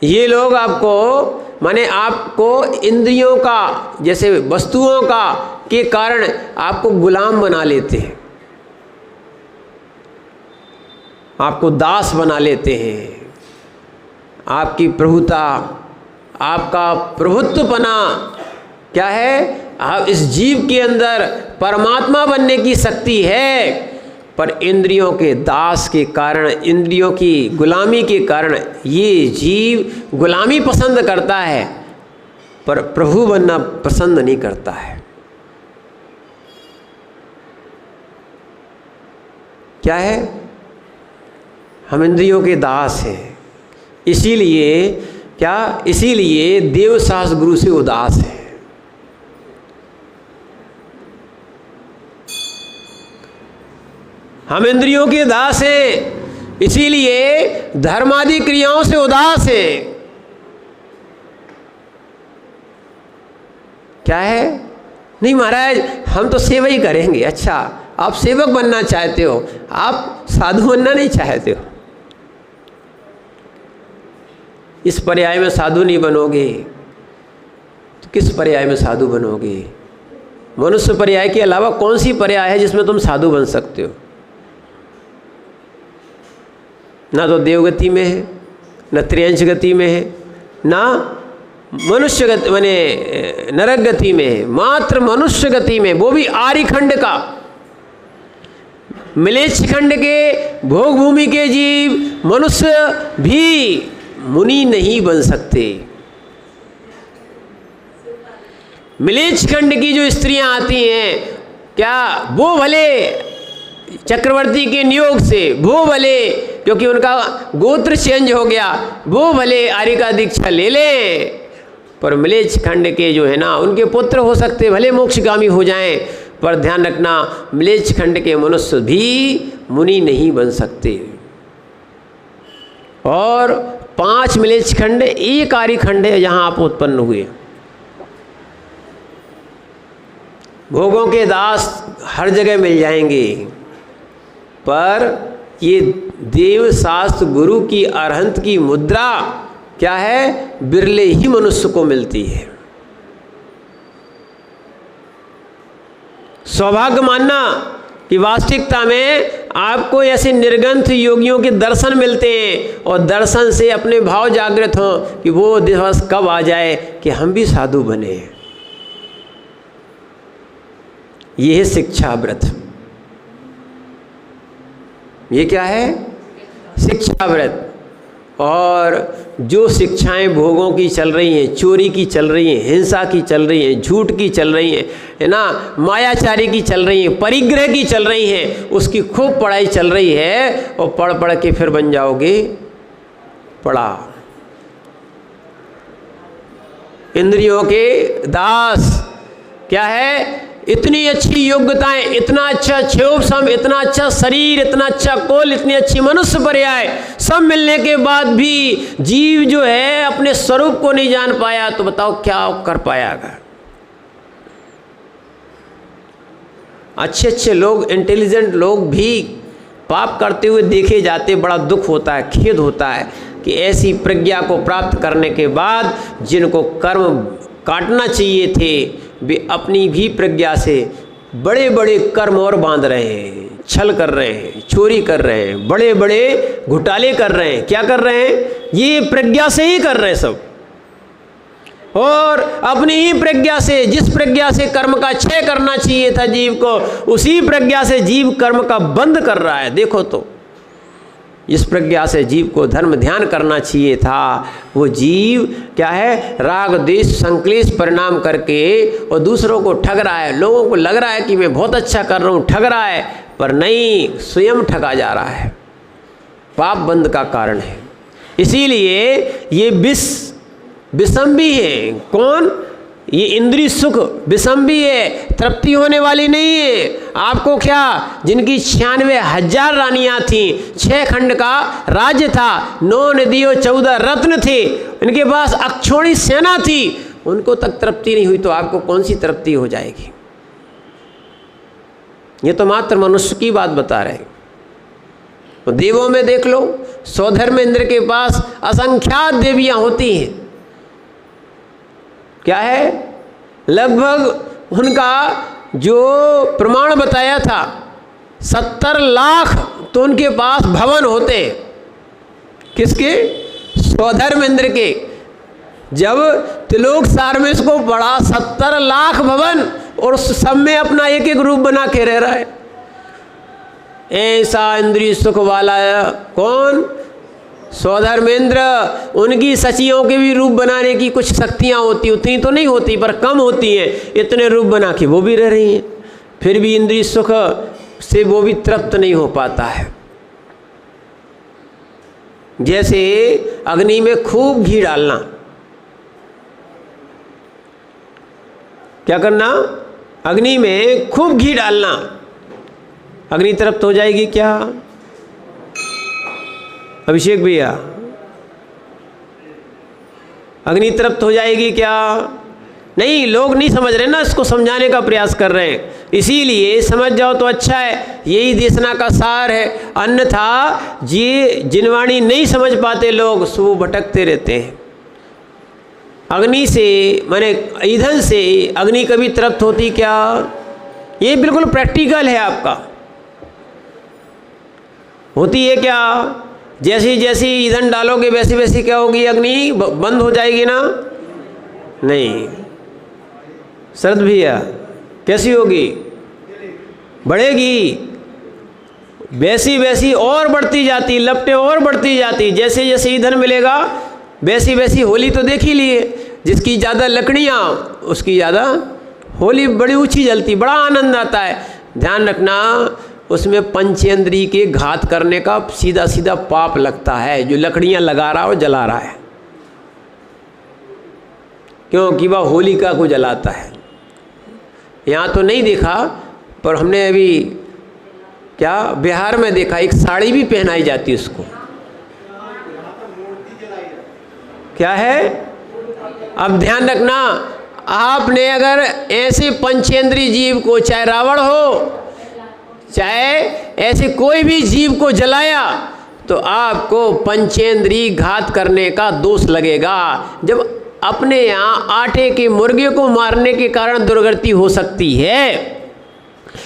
ये लोग आपको माने आपको इंद्रियों का, जैसे वस्तुओं का के कारण आपको गुलाम बना लेते हैं, आपको दास बना लेते हैं। आपकी प्रभुता, आपका प्रभुत्वपना क्या है? आप इस जीव के अंदर परमात्मा बनने की शक्ति है, पर इंद्रियों के दास के कारण, इंद्रियों की गुलामी के कारण ये जीव गुलामी पसंद करता है, पर प्रभु बनना पसंद नहीं करता है। क्या है? हम इंद्रियों के दास हैं। इसीलिए क्या? इसीलिए देवशास्त्र गुरु से उदास है। हम इंद्रियों के दास हैं, इसीलिए धर्मादि क्रियाओं से उदास हैं। क्या है? नहीं महाराज, हम तो सेवा ही करेंगे। अच्छा, आप सेवक बनना चाहते हो, आप साधु बनना नहीं चाहते हो। इस पर्याय में साधु नहीं बनोगे तो किस पर्याय में साधु बनोगे? मनुष्य पर्याय के अलावा कौन सी पर्याय है जिसमें तुम साधु बन सकते हो? ना तो देवगति में है, न त्रियंश गति में है, ना मनुष्य गति माने नरक गति में है, मात्र मनुष्य गति में, वो भी आर्यखंड का, मिलेच्छ खंड के भोग भूमि के जीव मनुष्य भी मुनि नहीं बन सकते। मिलेच्छ खंड की जो स्त्रियां आती हैं, क्या वो भले चक्रवर्ती के नियोग से, वो भले क्योंकि उनका गोत्र चेंज हो गया, वो भले आर्य का दीक्षा ले लें, पर मिलेच्छ खंड के जो है ना, उनके पुत्र हो सकते भले मोक्षगामी हो जाएं, पर ध्यान रखना मिलेच्छ खंड के मनुष्य भी मुनि नहीं बन सकते। और 5 मिलेच्छ खंड, 1 आर्य खंड है जहाँ आप उत्पन्न हुए। भोगों के दास हर जगह मिल जाएंगे, पर ये देव शास्त्र गुरु की अरहंत की मुद्रा क्या है? बिरले ही मनुष्य को मिलती है। सौभाग्य मानना कि वास्तविकता में आपको ऐसे निर्गंथ योगियों के दर्शन मिलते हैं, और दर्शन से अपने भाव जागृत हों कि वो दिवस कब आ जाए कि हम भी साधु बने। ये है शिक्षा व्रत। ये क्या है? शिक्षा व्रत। और जो शिक्षाएं भोगों की चल रही हैं, चोरी की चल रही हैं, हिंसा की चल रही हैं, झूठ की चल रही हैं, है ना, मायाचारी की चल रही हैं, परिग्रह की चल रही हैं, उसकी खूब पढ़ाई चल रही है, और पढ़ पढ़ के फिर बन जाओगे पढ़ा। इंद्रियों के दास। क्या है? इतनी अच्छी योग्यताएं, इतना अच्छा क्षोभसम, इतना अच्छा शरीर, इतना अच्छा कोल, इतनी अच्छी मनुष्य पर्याय, सब मिलने के बाद भी जीव जो है अपने स्वरूप को नहीं जान पाया, तो बताओ क्या कर पाएगा? अच्छे अच्छे लोग, इंटेलिजेंट लोग भी पाप करते हुए देखे जाते। बड़ा दुख होता है, खेद होता है कि ऐसी प्रज्ञा को प्राप्त करने के बाद जिनको कर्म काटना चाहिए थे, वे अपनी भी प्रज्ञा से बड़े बड़े कर्म और बांध रहे हैं, छल कर रहे हैं, चोरी कर रहे हैं, बड़े बड़े घोटाले कर रहे हैं। क्या कर रहे हैं? ये प्रज्ञा से ही कर रहे हैं सब, और अपनी ही प्रज्ञा से, जिस प्रज्ञा से कर्म का क्षय करना चाहिए था जीव को, उसी प्रज्ञा से जीव कर्म का बंद कर रहा है। देखो तो, जिस प्रज्ञा से जीव को धर्म ध्यान करना चाहिए था, वो जीव क्या है? राग द्वेष संक्लेश परिणाम करके और दूसरों को ठग रहा है। लोगों को लग रहा है कि मैं बहुत अच्छा कर रहा हूँ, ठग रहा है, पर नहीं, स्वयं ठगा जा रहा है। पाप बंध का कारण है। इसीलिए ये विषम भी है। कौन? ये इंद्रिय सुख विषम भी है, तृप्ति होने वाली नहीं है। आपको क्या, जिनकी 96,000 रानियां थीं, 6 खंड का राज्य था, 9 नदियों 14 रत्न थे, इनके पास अक्षौणी सेना थी, उनको तक तृप्ति नहीं हुई, तो आपको कौन सी तृप्ति हो जाएगी? ये तो मात्र मनुष्य की बात बता रहे हैं। तो देवों में देख लो, सौधर्म इंद्र के पास असंख्यात देवियां होती हैं। क्या है? लगभग उनका जो प्रमाण बताया था 70 लाख तो उनके पास भवन होते। किसके? सौधर्म इंद्र के। जब त्रिलोक सार में इसको पढ़ा, 70 लाख भवन, और सब में अपना एक एक रूप बना के रह रहा है। ऐसा इंद्रिय सुख वाला कौन? सौधर्मेंद्र। उनकी सचियों के भी रूप बनाने की कुछ शक्तियाँ होती, उतनी तो नहीं होती पर कम होती हैं। इतने रूप बना के वो भी रह रही हैं, फिर भी इंद्रिय सुख से वो भी तृप्त नहीं हो पाता है। जैसे अग्नि में खूब घी डालना। क्या करना? अग्नि में खूब घी डालना। अग्नि तृप्त हो जाएगी क्या? अभिषेक भैया, अग्नि तृप्त हो जाएगी क्या? नहीं, लोग नहीं समझ रहे ना, इसको समझाने का प्रयास कर रहे हैं। इसीलिए समझ जाओ तो अच्छा है, यही देशना का सार है। अन्यथा ये जिनवाणी नहीं समझ पाते लोग, सो वो भटकते रहते हैं। अग्नि से, माने ईंधन से अग्नि कभी तृप्त होती क्या? ये बिल्कुल प्रैक्टिकल है आपका। होती है क्या? जैसी जैसी ईंधन डालोगे वैसे वैसे क्या होगी? अग्नि बंद हो जाएगी ना? नहीं। शरद भैया, कैसी होगी? बढ़ेगी। वैसी वैसी और बढ़ती जाती, लपटें और बढ़ती जाती। जैसे जैसे ईंधन मिलेगा वैसी वैसी। होली तो देख ही लिए, जिसकी ज़्यादा लकड़ियाँ उसकी ज़्यादा होली बड़ी ऊंची जलती, बड़ा आनंद आता है। ध्यान रखना, उसमें पंचेंद्रिय के घात करने का सीधा सीधा पाप लगता है, जो लकड़ियाँ लगा रहा है और जला रहा है, क्योंकि वह होलिका को जलाता है। यहाँ तो नहीं देखा, पर हमने अभी क्या बिहार में देखा, एक साड़ी भी पहनाई जाती है उसको। क्या है? अब ध्यान रखना, आपने अगर ऐसे पंचेंद्रिय जीव को, चाहे रावण हो, चाहे ऐसे कोई भी जीव को जलाया, तो आपको पंचेंद्रिय घात करने का दोष लगेगा। जब अपने यहाँ आटे के मुर्गे को मारने के कारण दुर्गति हो सकती है,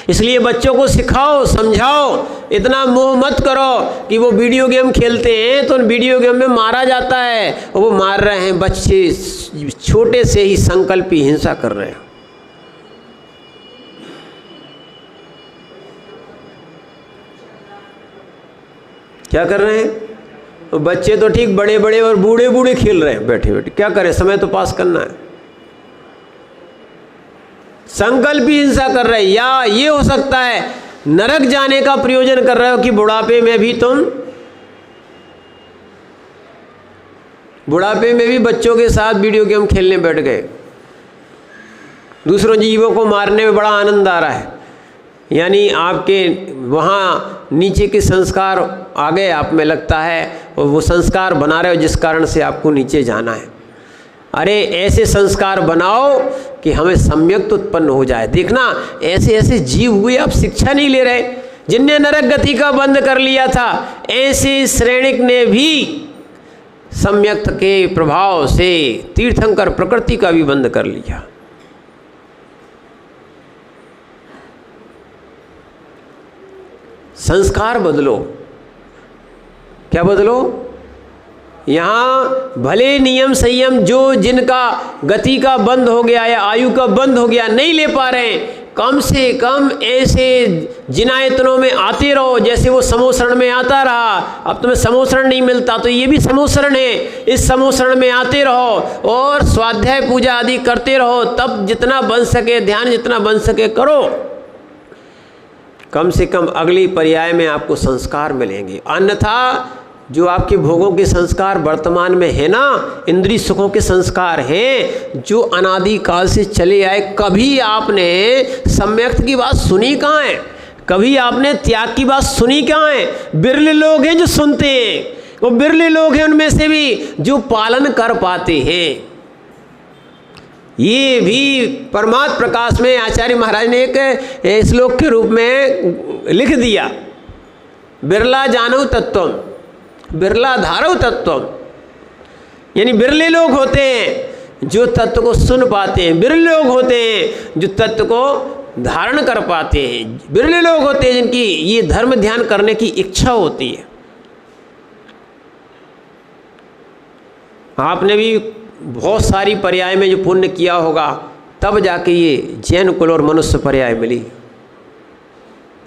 इसलिए बच्चों को सिखाओ, समझाओ। इतना मोह मत करो कि वो वीडियो गेम खेलते हैं तो वीडियो गेम में मारा जाता है, और वो मार रहे हैं बच्चे, छोटे से ही संकल्पी हिंसा कर रहे हैं। क्या कर रहे हैं? तो बच्चे तो ठीक, बड़े बड़े और बूढ़े बूढ़े खेल रहे हैं बैठे बैठे। क्या करें, समय तो पास करना है। संकल्प ही हिंसा कर रहे हैं। या ये हो सकता है नरक जाने का प्रयोजन कर रहे हो कि बुढ़ापे में भी तुम, बुढ़ापे में भी बच्चों के साथ वीडियो गेम खेलने बैठ गए। दूसरों जीवों को मारने में बड़ा आनंद आ रहा है, यानी आपके वहाँ नीचे के संस्कार आ गए आप में, लगता है, और वो संस्कार बना रहे हो जिस कारण से आपको नीचे जाना है। अरे ऐसे संस्कार बनाओ कि हमें सम्यक उत्पन्न हो जाए। देखना, ऐसे ऐसे जीव हुए, आप शिक्षा नहीं ले रहे, जिनने नरक गति का बंद कर लिया था, ऐसे श्रेणिक ने भी सम्यक के प्रभाव से तीर्थंकर प्रकृति का भी बंद कर लिया। संस्कार बदलो। क्या बदलो? यहाँ भले नियम संयम जो जिनका गति का बंद हो गया या आयु का बंद हो गया नहीं ले पा रहे हैं, कम से कम ऐसे जिनायतनों में आते रहो जैसे वो समोसरण में आता रहा। अब तुम्हें समोसरण नहीं मिलता तो ये भी समोसरण है, इस समोसरण में आते रहो और स्वाध्याय पूजा आदि करते रहो। तब जितना बन सके ध्यान जितना बन सके करो, कम से कम अगली पर्याय में आपको संस्कार मिलेंगे। अन्यथा जो आपके भोगों के संस्कार वर्तमान में है ना, इंद्रिय सुखों के संस्कार हैं जो अनादि काल से चले आए। कभी आपने सम्यक्त की बात सुनी कहाँ है? कभी आपने त्याग की बात सुनी कहाँ है? बिरले लोग हैं जो सुनते हैं, वो बिरले लोग हैं उनमें से भी जो पालन कर पाते हैं। ये भी परमात्म प्रकाश में आचार्य महाराज ने एक श्लोक के रूप में लिख दिया, बिरला जानौ तत्वम बिरला धारव तत्वम। यानी बिरले लोग होते हैं जो तत्व को सुन पाते हैं, बिरले लोग होते हैं जो तत्व को धारण कर पाते हैं, बिरले लोग होते हैं जिनकी ये धर्म ध्यान करने की इच्छा होती है। आपने भी बहुत सारी पर्याय में जो पुण्य किया होगा तब जाके ये जैन कुल और मनुष्य पर्याय मिली।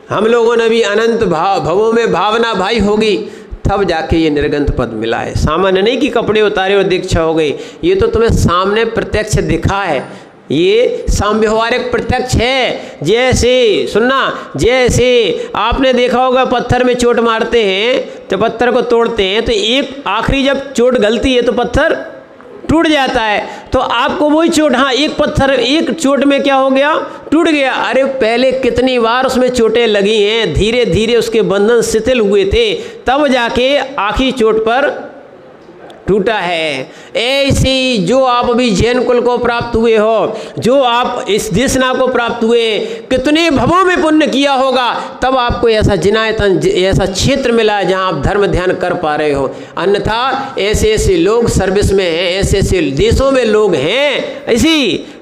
हम लोगों ने भी अनंत भवों में भावना भाई होगी तब जाके ये निर्गंथ पद मिला है। सामान्य नहीं कि कपड़े उतारे और दीक्षा हो गई, ये तो तुम्हें सामने प्रत्यक्ष दिखा है, ये सामव्यवहारिक प्रत्यक्ष है। जैसे सुनना, जैसे आपने देखा होगा पत्थर में चोट मारते हैं तो पत्थर को तोड़ते हैं तो एक आखिरी जब चोट गलती है तो पत्थर टूट जाता है। तो आपको वही चोट, हाँ एक पत्थर एक चोट में क्या हो गया, टूट गया। अरे पहले कितनी बार उसमें चोटें लगी हैं, धीरे धीरे उसके बंधन शिथिल हुए थे तब जाके आखिरी चोट पर टूटा है। ऐसे ही जो आप अभी जैन कुल को प्राप्त हुए हो, जो आप इस देशना को प्राप्त हुए, कितने भवों में पुण्य किया होगा तब आपको ऐसा जिनायतन ऐसा क्षेत्र मिला है जहाँ आप धर्म ध्यान कर पा रहे हो। अन्यथा ऐसे ऐसे लोग सर्विस में हैं, ऐसे ऐसे देशों में लोग हैं,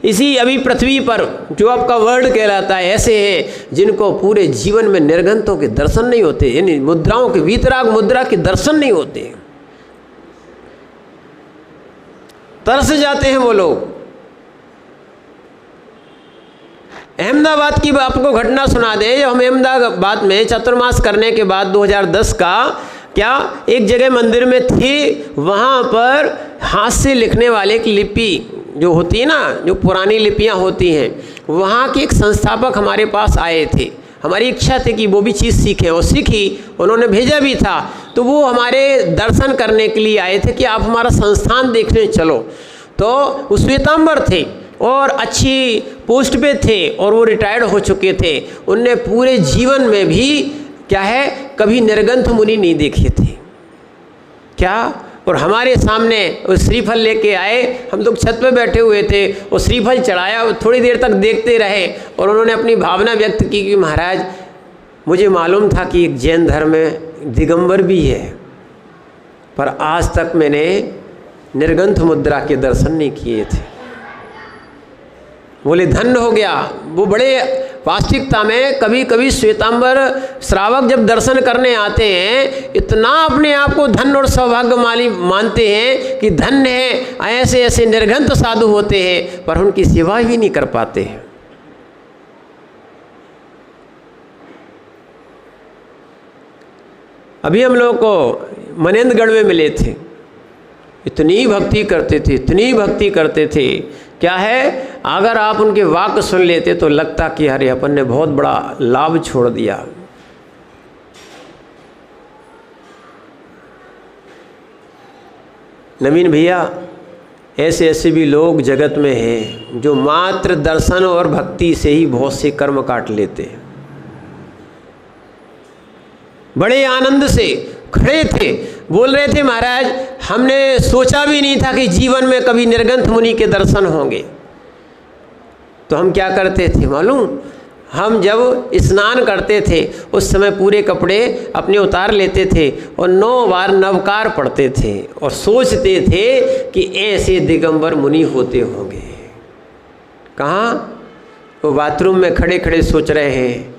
इसी अभी पृथ्वी पर जो आपका वर्ल्ड कहलाता है, ऐसे हैं जिनको पूरे जीवन में निर्गंतों के दर्शन नहीं होते, यानी मुद्राओं के वीतराग मुद्रा के दर्शन नहीं होते, तरस जाते हैं वो लोग। अहमदाबाद की आपको घटना सुना दें। जब हम अहमदाबाद में चतुर्मास करने के बाद 2010 का क्या एक जगह मंदिर में थे, वहाँ पर हाथ से लिखने वाले एक लिपि जो होती है ना, जो पुरानी लिपियाँ होती हैं, वहाँ के एक संस्थापक हमारे पास आए थे। हमारी इच्छा थी कि वो भी चीज़ सीखें और सीखी, उन्होंने भेजा भी था। तो वो हमारे दर्शन करने के लिए आए थे कि आप हमारा संस्थान देखने चलो। तो वो श्वेतांबर थे और अच्छी पोस्ट पे थे और वो रिटायर्ड हो चुके थे। उनने पूरे जीवन में भी क्या है कभी निर्गंथ मुनि नहीं देखे थे क्या। और हमारे सामने वो श्रीफल लेके आए, हम लोग छत पे बैठे हुए थे, वो श्रीफल चढ़ाया, थोड़ी देर तक देखते रहे और उन्होंने अपनी भावना व्यक्त की कि महाराज मुझे मालूम था कि एक जैन धर्म में दिगंबर भी है, पर आज तक मैंने निर्गंथ मुद्रा के दर्शन नहीं किए थे। बोले धन्य हो गया। वो बड़े वास्तविकता में कभी कभी श्वेतांबर श्रावक जब दर्शन करने आते हैं इतना अपने आप को धन्य और सौभाग्यशाली मानते हैं कि धन्य है, ऐसे ऐसे निर्गंथ साधु होते हैं, पर उनकी सेवा ही नहीं कर पाते हैं। अभी हम लोगों को मनेंद्रगढ़ में मिले थे, इतनी भक्ति करते थे, इतनी भक्ति करते थे। क्या है, अगर आप उनके वाक्य सुन लेते तो लगता कि अरे अपन ने बहुत बड़ा लाभ छोड़ दिया। नवीन भैया, ऐसे ऐसे भी लोग जगत में हैं जो मात्र दर्शन और भक्ति से ही बहुत से कर्म काट लेते हैं। बड़े आनंद से खड़े थे, बोल रहे थे महाराज हमने सोचा भी नहीं था कि जीवन में कभी निर्गंथ मुनि के दर्शन होंगे। तो हम क्या करते थे मालूम, हम जब स्नान करते थे उस समय पूरे कपड़े अपने उतार लेते थे और 9 बार नवकार पढ़ते थे और सोचते थे कि ऐसे दिगंबर मुनि होते होंगे। कहाँ? वो बाथरूम में खड़े खड़े सोच रहे हैं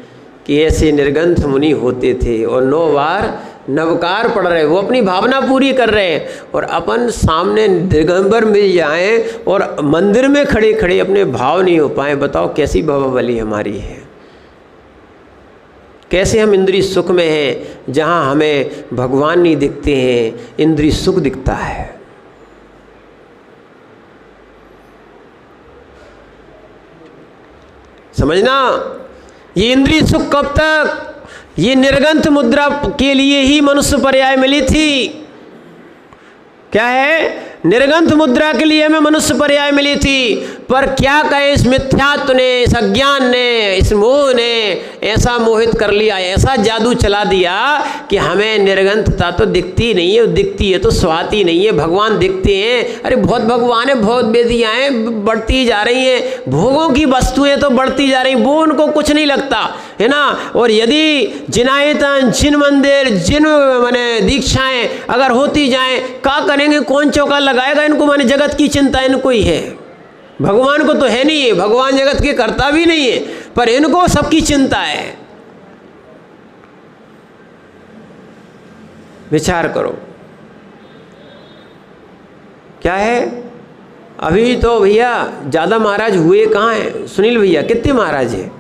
कि ऐसे निर्गंथ मुनि होते थे और 9 बार नवकार पढ़ रहे, वो अपनी भावना पूरी कर रहे हैं, और अपन सामने दिगंबर मिल जाएं और मंदिर में खड़े खड़े अपने भाव नहीं हो पाए। बताओ कैसी भावावली हमारी है, कैसे हम इंद्रिय सुख में हैं जहां हमें भगवान नहीं दिखते हैं, इंद्रिय सुख दिखता है। समझना, ये इंद्रिय सुख कब तक? ये निर्गंथ मुद्रा के लिए ही मनुष्य पर्याय मिली थी। क्या है? निर्गंथ मुद्रा के लिए हमें मनुष्य पर्याय मिली थी। पर क्या कहे, इस मिथ्यात्व ने, इस अज्ञान ने, इस मोह ने ऐसा मोहित कर लिया, ऐसा जादू चला दिया कि हमें निर्गंथता तो दिखती नहीं है, दिखती है तो स्वाती नहीं है। भगवान दिखते हैं, अरे बहुत भगवान है, बहुत वेदियाँ हैं, बढ़ती जा रही हैं, भोगों की वस्तुएं तो बढ़ती जा रही, वो उनको कुछ नहीं लगता है ना। और यदि जिनायतन, जिन मंदिर, जिन माने दीक्षाएं अगर होती जाएं, क्या करेंगे, कौन चौका लगाएगा इनको? माने जगत की चिंता इनको ही है, भगवान को तो है नहीं है, भगवान जगत के करता भी नहीं है, पर इनको सबकी चिंता है। विचार करो क्या है। अभी तो भैया ज़्यादा महाराज हुए कहाँ हैं? सुनील भैया कितने महाराज हैं?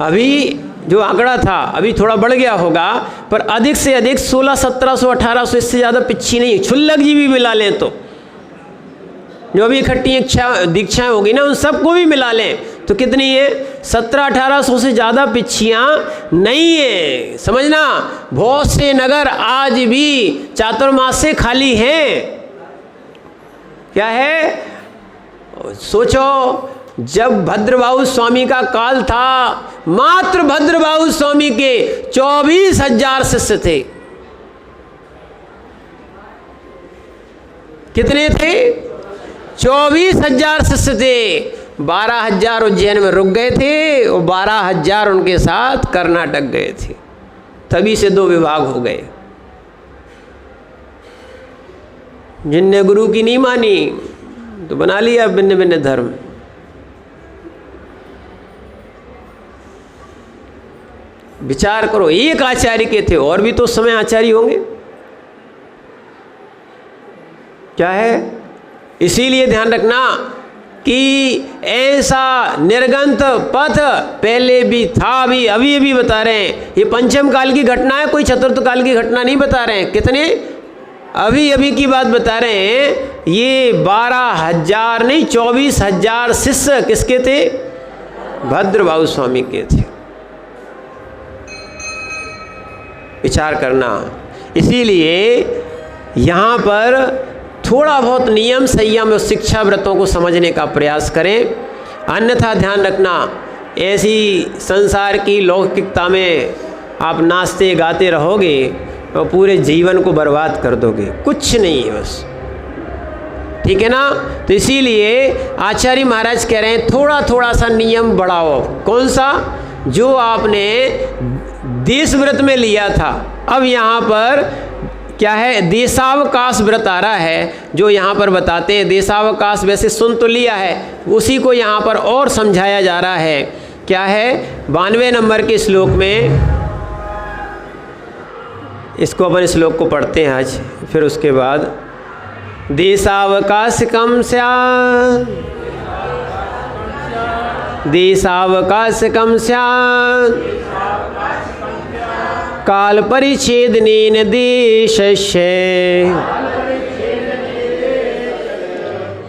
अभी जो आंकड़ा था अभी थोड़ा बढ़ गया होगा, पर अधिक से अधिक 1600, 1700, 1800, इससे ज़्यादा पिच्छी नहीं। क्षुल्लक जी भी मिला लें तो, जो भी इकट्ठी दीक्षाएं होगी ना, उन सबको भी मिला लें तो कितनी है? 1700-1800 से ज़्यादा पिच्छियाँ नहीं है। समझना, बहुत से नगर आज भी चातुर्मास से खाली हैं। क्या है? सोचो, जब भद्रबाहु स्वामी का काल था, मात्र भद्रबाहु स्वामी के 24,000 शिष्य थे। कितने थे? 24,000 शिष्य थे। 12,000 उज्जैन में रुक गए थे और 12,000 उनके साथ कर्नाटक गए थे। तभी से 2 विभाग हो गए। जिनने गुरु की नहीं मानी तो बना लिया भिन्न भिन्न धर्म। विचार करो, एक आचार्य के थे, और भी तो उस समय आचार्य होंगे। क्या है? इसीलिए ध्यान रखना कि ऐसा निर्गंथ पथ पहले भी था, अभी अभी बता रहे हैं। ये पंचम काल की घटना है, कोई चतुर्थ काल की घटना नहीं बता रहे हैं। कितने अभी अभी की बात बता रहे हैं। ये 12,000 नहीं, 24,000 शिष्य किसके थे? भद्रबाहु स्वामी के थे। विचार करना। इसीलिए यहाँ पर थोड़ा बहुत नियम संयम और शिक्षा व्रतों को समझने का प्रयास करें, अन्यथा ध्यान रखना ऐसी संसार की लौकिकता में आप नाचते गाते रहोगे और पूरे जीवन को बर्बाद कर दोगे, कुछ नहीं है बस। ठीक है ना? तो इसीलिए आचार्य महाराज कह रहे हैं थोड़ा थोड़ा सा नियम बढ़ाओ। कौन सा? जो आपने देश व्रत में लिया था, अब यहाँ पर क्या है? देशावकाश व्रत आ रहा है, जो यहाँ पर बताते हैं। देशावकाश वैसे सुन तो लिया है, उसी को यहाँ पर और समझाया जा रहा है। क्या है? 92 नंबर के श्लोक में, इसको अपन श्लोक को पढ़ते हैं आज, फिर उसके बाद देशावकाश कम स्यात्, देशावकाश कम स्यात्, काल परिच्छेदनेन देशस्य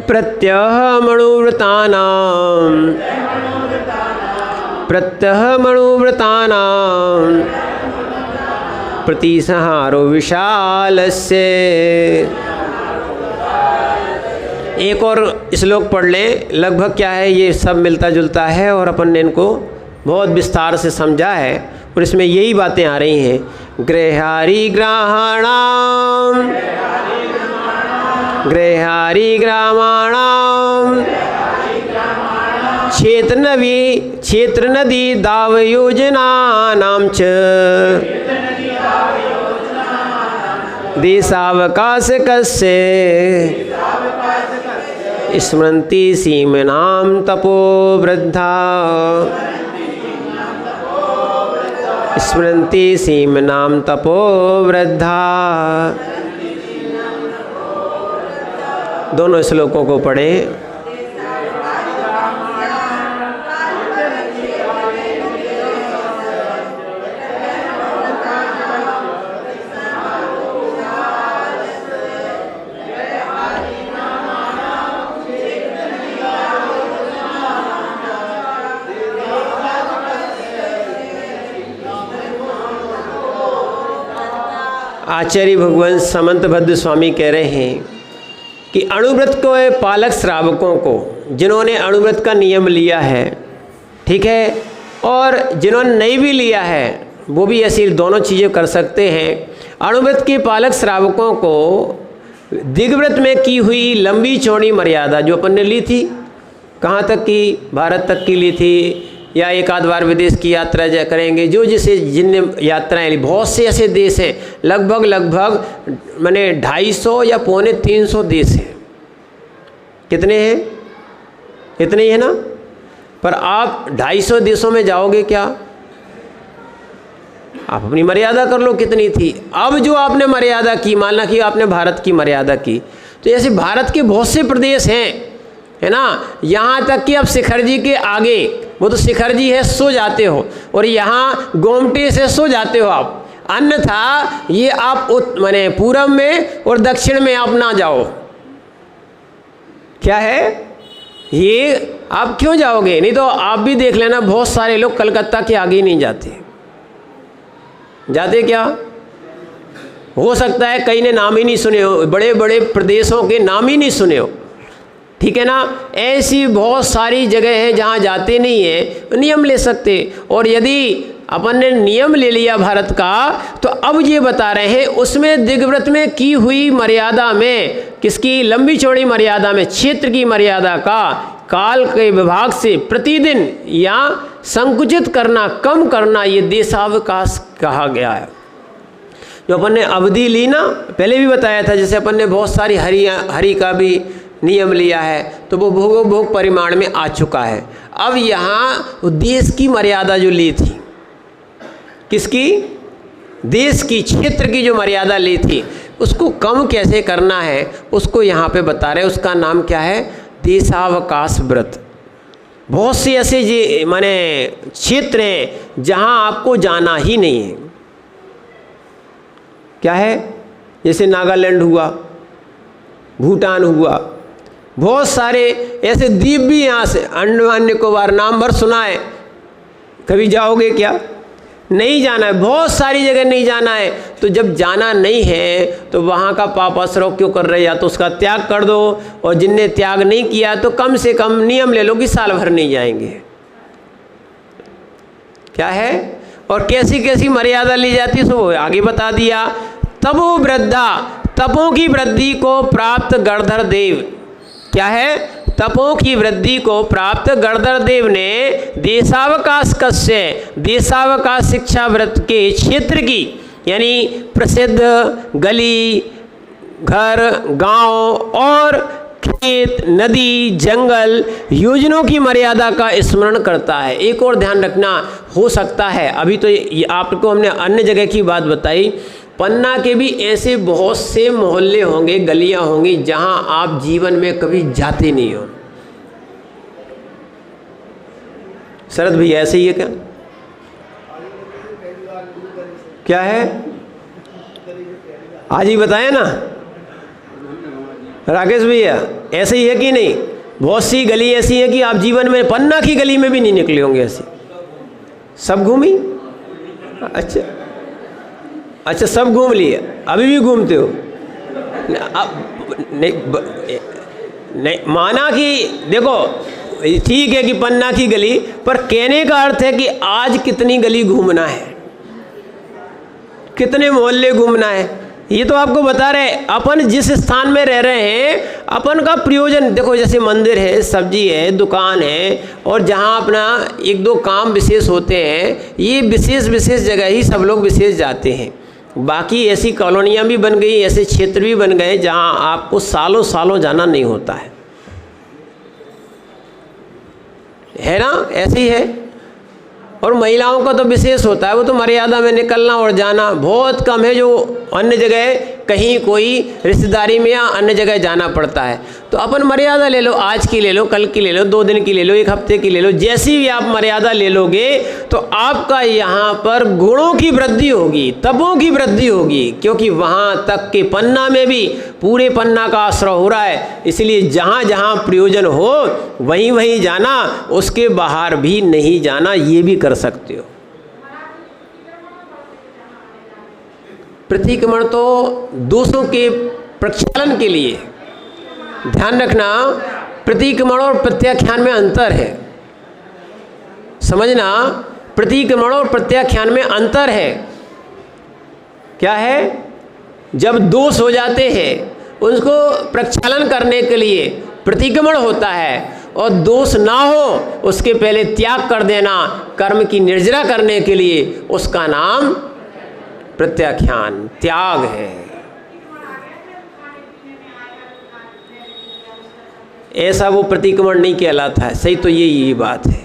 प्रत्यह मणुव्रतानां प्रतिसंहारो विशालस्य। एक और श्लोक पढ़ लें, लगभग क्या है ये सब मिलता जुलता है और अपन ने इनको बहुत विस्तार से समझा है और इसमें यही बातें आ रही हैं। गृहारी ग्राहाणाम, गृहारी ग्रामाणाम, क्षेत्र नदी दाव योजनानां च देशावकाश कस्य स्मरन्ति सीमनां तपो वृद्धा स्मरन्ति सीमनां तपो वृद्धा। दोनों श्लोकों को पढ़ें। आचार्य भगवान समंत भद्र स्वामी कह रहे हैं कि अणुव्रत को पालक श्रावकों को, जिन्होंने अणुव्रत का नियम लिया है, ठीक है, और जिन्होंने नहीं भी लिया है वो भी ऐसी दोनों चीज़ें कर सकते हैं। अणुव्रत के पालक श्रावकों को दिग्व्रत में की हुई लंबी चौड़ी मर्यादा जो अपन ने ली थी, कहाँ तक की, भारत तक की ली थी, या एक आध बार विदेश की यात्रा करेंगे, जो जिसे जिन यात्राएं ली, बहुत से ऐसे देश हैं, लगभग माने 250 या 250 देश हैं। कितने हैं? इतने ही है ना। पर आप 250 देशों में जाओगे क्या? आप अपनी मर्यादा कर लो कितनी थी। अब जो आपने मर्यादा की, माना कि आपने भारत की मर्यादा की, तो ऐसे भारत के बहुत से प्रदेश हैं, है ना, यहाँ तक कि अब शिखर जी के आगे, वो तो शिखर जी है, सो जाते हो, और यहाँ गोमटी से सो जाते हो आप। अन्यथा ये आप माने पूरब में और दक्षिण में आप ना जाओ। क्या है ये? आप क्यों जाओगे? नहीं तो आप भी देख लेना, बहुत सारे लोग कलकत्ता के आगे ही नहीं जाते। जाते क्या? हो सकता है कई ने नाम ही नहीं सुने हो, बड़े बड़े प्रदेशों के नाम ही नहीं सुने हो, ठीक है ना। ऐसी बहुत सारी जगह है जहाँ जाते नहीं है, नियम ले सकते। और यदि अपन ने नियम ले लिया भारत का, तो अब ये बता रहे हैं उसमें दिग्व्रत में की हुई मर्यादा में, किसकी लंबी चौड़ी मर्यादा में, क्षेत्र की मर्यादा का काल के विभाग से प्रतिदिन या संकुचित करना, कम करना, ये देशावकाश कहा गया है। जो अपन ने अवधि ली ना, पहले भी बताया था, जैसे अपन ने बहुत सारी हरि का भी नियम लिया है, तो वो भोग परिमाण में आ चुका है। अब यहाँ देश की मर्यादा जो ली थी, किसकी? देश की, क्षेत्र की जो मर्यादा ली थी, उसको कम कैसे करना है उसको यहाँ पे बता रहे। उसका नाम क्या है? देशावकाश व्रत। बहुत से ऐसे माने क्षेत्र हैं जहाँ आपको जाना ही नहीं है। क्या है? जैसे नागालैंड हुआ, भूटान हुआ, बहुत सारे ऐसे द्वीप भी यहाँ से, अंडमान निकोबार नाम भर सुना है, कभी जाओगे क्या? नहीं जाना है। बहुत सारी जगह नहीं जाना है। तो जब जाना नहीं है तो वहाँ का पाप आश्रय क्यों कर रहे? या तो उसका त्याग कर दो, और जिनने त्याग नहीं किया तो कम से कम नियम ले लो कि साल भर नहीं जाएंगे। क्या है? और कैसी कैसी मर्यादा ली जाती है, सो आगे बता दिया। तपो वृद्धा, तपों की वृद्धि को प्राप्त गणधर देव। क्या है? तपों की वृद्धि को प्राप्त गणधर देव ने देशावकाश कस्य, देशावकाश शिक्षा व्रत के क्षेत्र की, यानी प्रसिद्ध गली, घर, गांव और खेत, नदी, जंगल, योजनों की मर्यादा का स्मरण करता है। एक और ध्यान रखना, हो सकता है अभी तो आपको हमने अन्य जगह की बात बताई, पन्ना के भी ऐसे बहुत से मोहल्ले होंगे, गलियां होंगी जहां आप जीवन में कभी जाते नहीं हो। शरद भैया ऐसे ही है क्या? क्या है? आज ही बताया ना राकेश भैया, ऐसे ही है कि नहीं? बहुत सी गली ऐसी है कि आप जीवन में पन्ना की गली में भी नहीं निकले होंगे। ऐसी सब घूमी? अच्छा सब घूम लिए, अभी भी घूमते हो? नहीं माना कि देखो ठीक है कि पन्ना की गली, पर कहने का अर्थ है कि आज कितनी गली घूमना है, कितने मोहल्ले घूमना है, ये तो आपको बता रहे। अपन जिस स्थान में रह रहे हैं, अपन का प्रयोजन देखो, जैसे मंदिर है, सब्जी है, दुकान है, और जहाँ अपना एक दो काम विशेष होते हैं, ये विशेष जगह ही सब लोग विशेष जाते हैं। बाकी ऐसी कॉलोनियाँ भी बन गई, ऐसे क्षेत्र भी बन गए जहाँ आपको सालों सालों जाना नहीं होता है ना? ऐसे ही है। और महिलाओं का तो विशेष होता है, वो तो मर्यादा में निकलना और जाना बहुत कम है, जो अन्य जगह कहीं कोई रिश्तेदारी में या अन्य जगह जाना पड़ता है। तो अपन मर्यादा ले लो, आज की ले लो, कल की ले लो, 2 दिन की ले लो, 1 हफ्ते की ले लो, जैसी भी आप मर्यादा ले लोगे तो आपका यहाँ पर गुणों की वृद्धि होगी, तपों की वृद्धि होगी, क्योंकि वहाँ तक के पन्ना में भी पूरे पन्ना का आश्रय हो रहा है। इसलिए जहाँ जहाँ प्रयोजन हो वहीं वहीं जाना, उसके बाहर भी नहीं जाना, ये भी कर सकते हो। प्रतिक्रमण तो दोषों के प्रक्षालन के लिए, ध्यान रखना प्रतिक्रमण और प्रत्याख्यान में अंतर है, समझना, प्रतिक्रमण और प्रत्याख्यान में अंतर है। क्या है? जब दोष हो जाते हैं उनको प्रक्षालन करने के लिए प्रतिक्रमण होता है, और दोष ना हो उसके पहले त्याग कर देना, कर्म की निर्जरा करने के लिए, उसका नाम प्रत्याख्यान, त्याग है। ऐसा वो प्रतिक्रमण नहीं कहलाता है। सही तो यही बात है।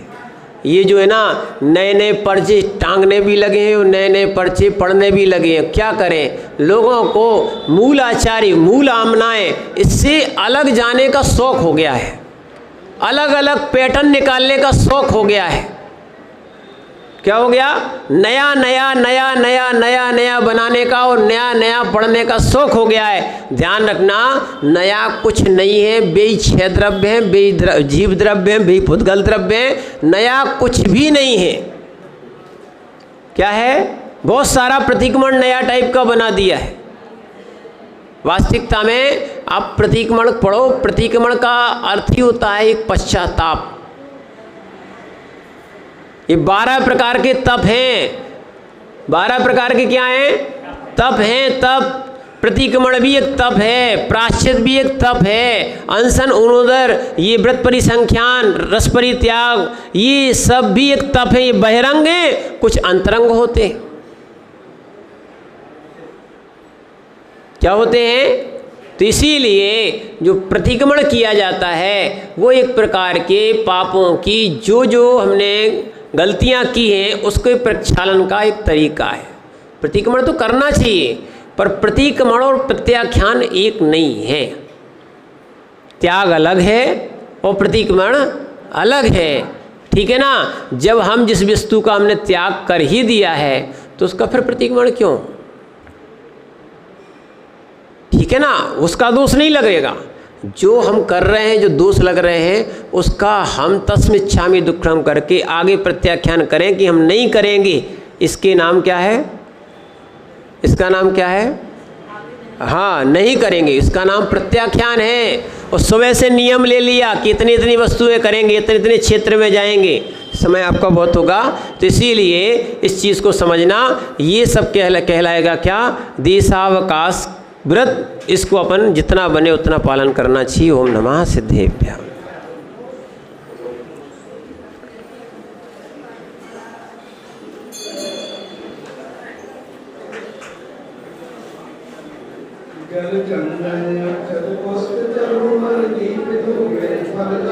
ये जो है ना, नए नए पर्चे टांगने भी लगे हैं और नए नए पर्चे पढ़ने भी लगे हैं। क्या करें, लोगों को मूल आचार्य, मूल आमनाएं, इससे अलग जाने का शौक हो गया है, अलग अलग पैटर्न निकालने का शौक हो गया है। क्या हो गया? नया नया नया नया नया नया बनाने का और नया नया पढ़ने का शौक हो गया है। ध्यान रखना, नया कुछ नहीं है, बेई क्षय द्रव्य है, बेई जीव द्रव्य है, बेई भूतगल द्रव्य है, नया कुछ भी नहीं है। क्या है? बहुत सारा प्रतिक्रमण नया टाइप का बना दिया है। वास्तविकता में आप प्रतिक्रमण पढ़ो, प्रतिक्रमण का अर्थ ही होता है एक पश्चाताप। ये 12 प्रकार के तप हैं। 12 प्रकार के क्या हैं? तप हैं। तप, प्रतिक्रमण भी एक तप है, प्रायश्चित भी एक तप है, अनशन, अरुणोदर, ये व्रत परिसंख्यान, रस परित्याग, ये सब भी एक तप है। ये बहिरंग है, कुछ अंतरंग होते हैं। क्या होते हैं? तो इसीलिए जो प्रतिक्रमण किया जाता है वो एक प्रकार के पापों की, जो जो हमने गलतियां की हैं उसके प्रक्षालन का एक तरीका है। प्रतिक्रमण तो करना चाहिए, पर प्रतिक्रमण और प्रत्याख्यान एक नहीं है। त्याग अलग है और प्रतिक्रमण अलग है। ठीक है ना? जब हम जिस वस्तु का हमने त्याग कर ही दिया है तो उसका फिर प्रतिक्रमण क्यों? ठीक है ना? उसका दोष नहीं लगेगा। जो हम कर रहे हैं, जो दोष लग रहे हैं, उसका हम तस्मिच्छामि दुक्खम करके आगे प्रत्याख्यान करें कि हम नहीं करेंगे। इसके नाम क्या है? इसका नाम क्या है? हाँ, नहीं करेंगे, इसका नाम प्रत्याख्यान है। और सुबह से नियम ले लिया कि इतनी इतनी वस्तुएं करेंगे, इतने इतने क्षेत्र में जाएंगे, समय आपका बहुत होगा। तो इसीलिए इस चीज़ को समझना, ये सब कहलाएगा क्या? देशावकाश व्रत। इसको अपन जितना बने उतना पालन करना चाहिए। ओम नमः सिद्धेभ्यः। जल चंदन चल पुष्प चल दीप धूप फल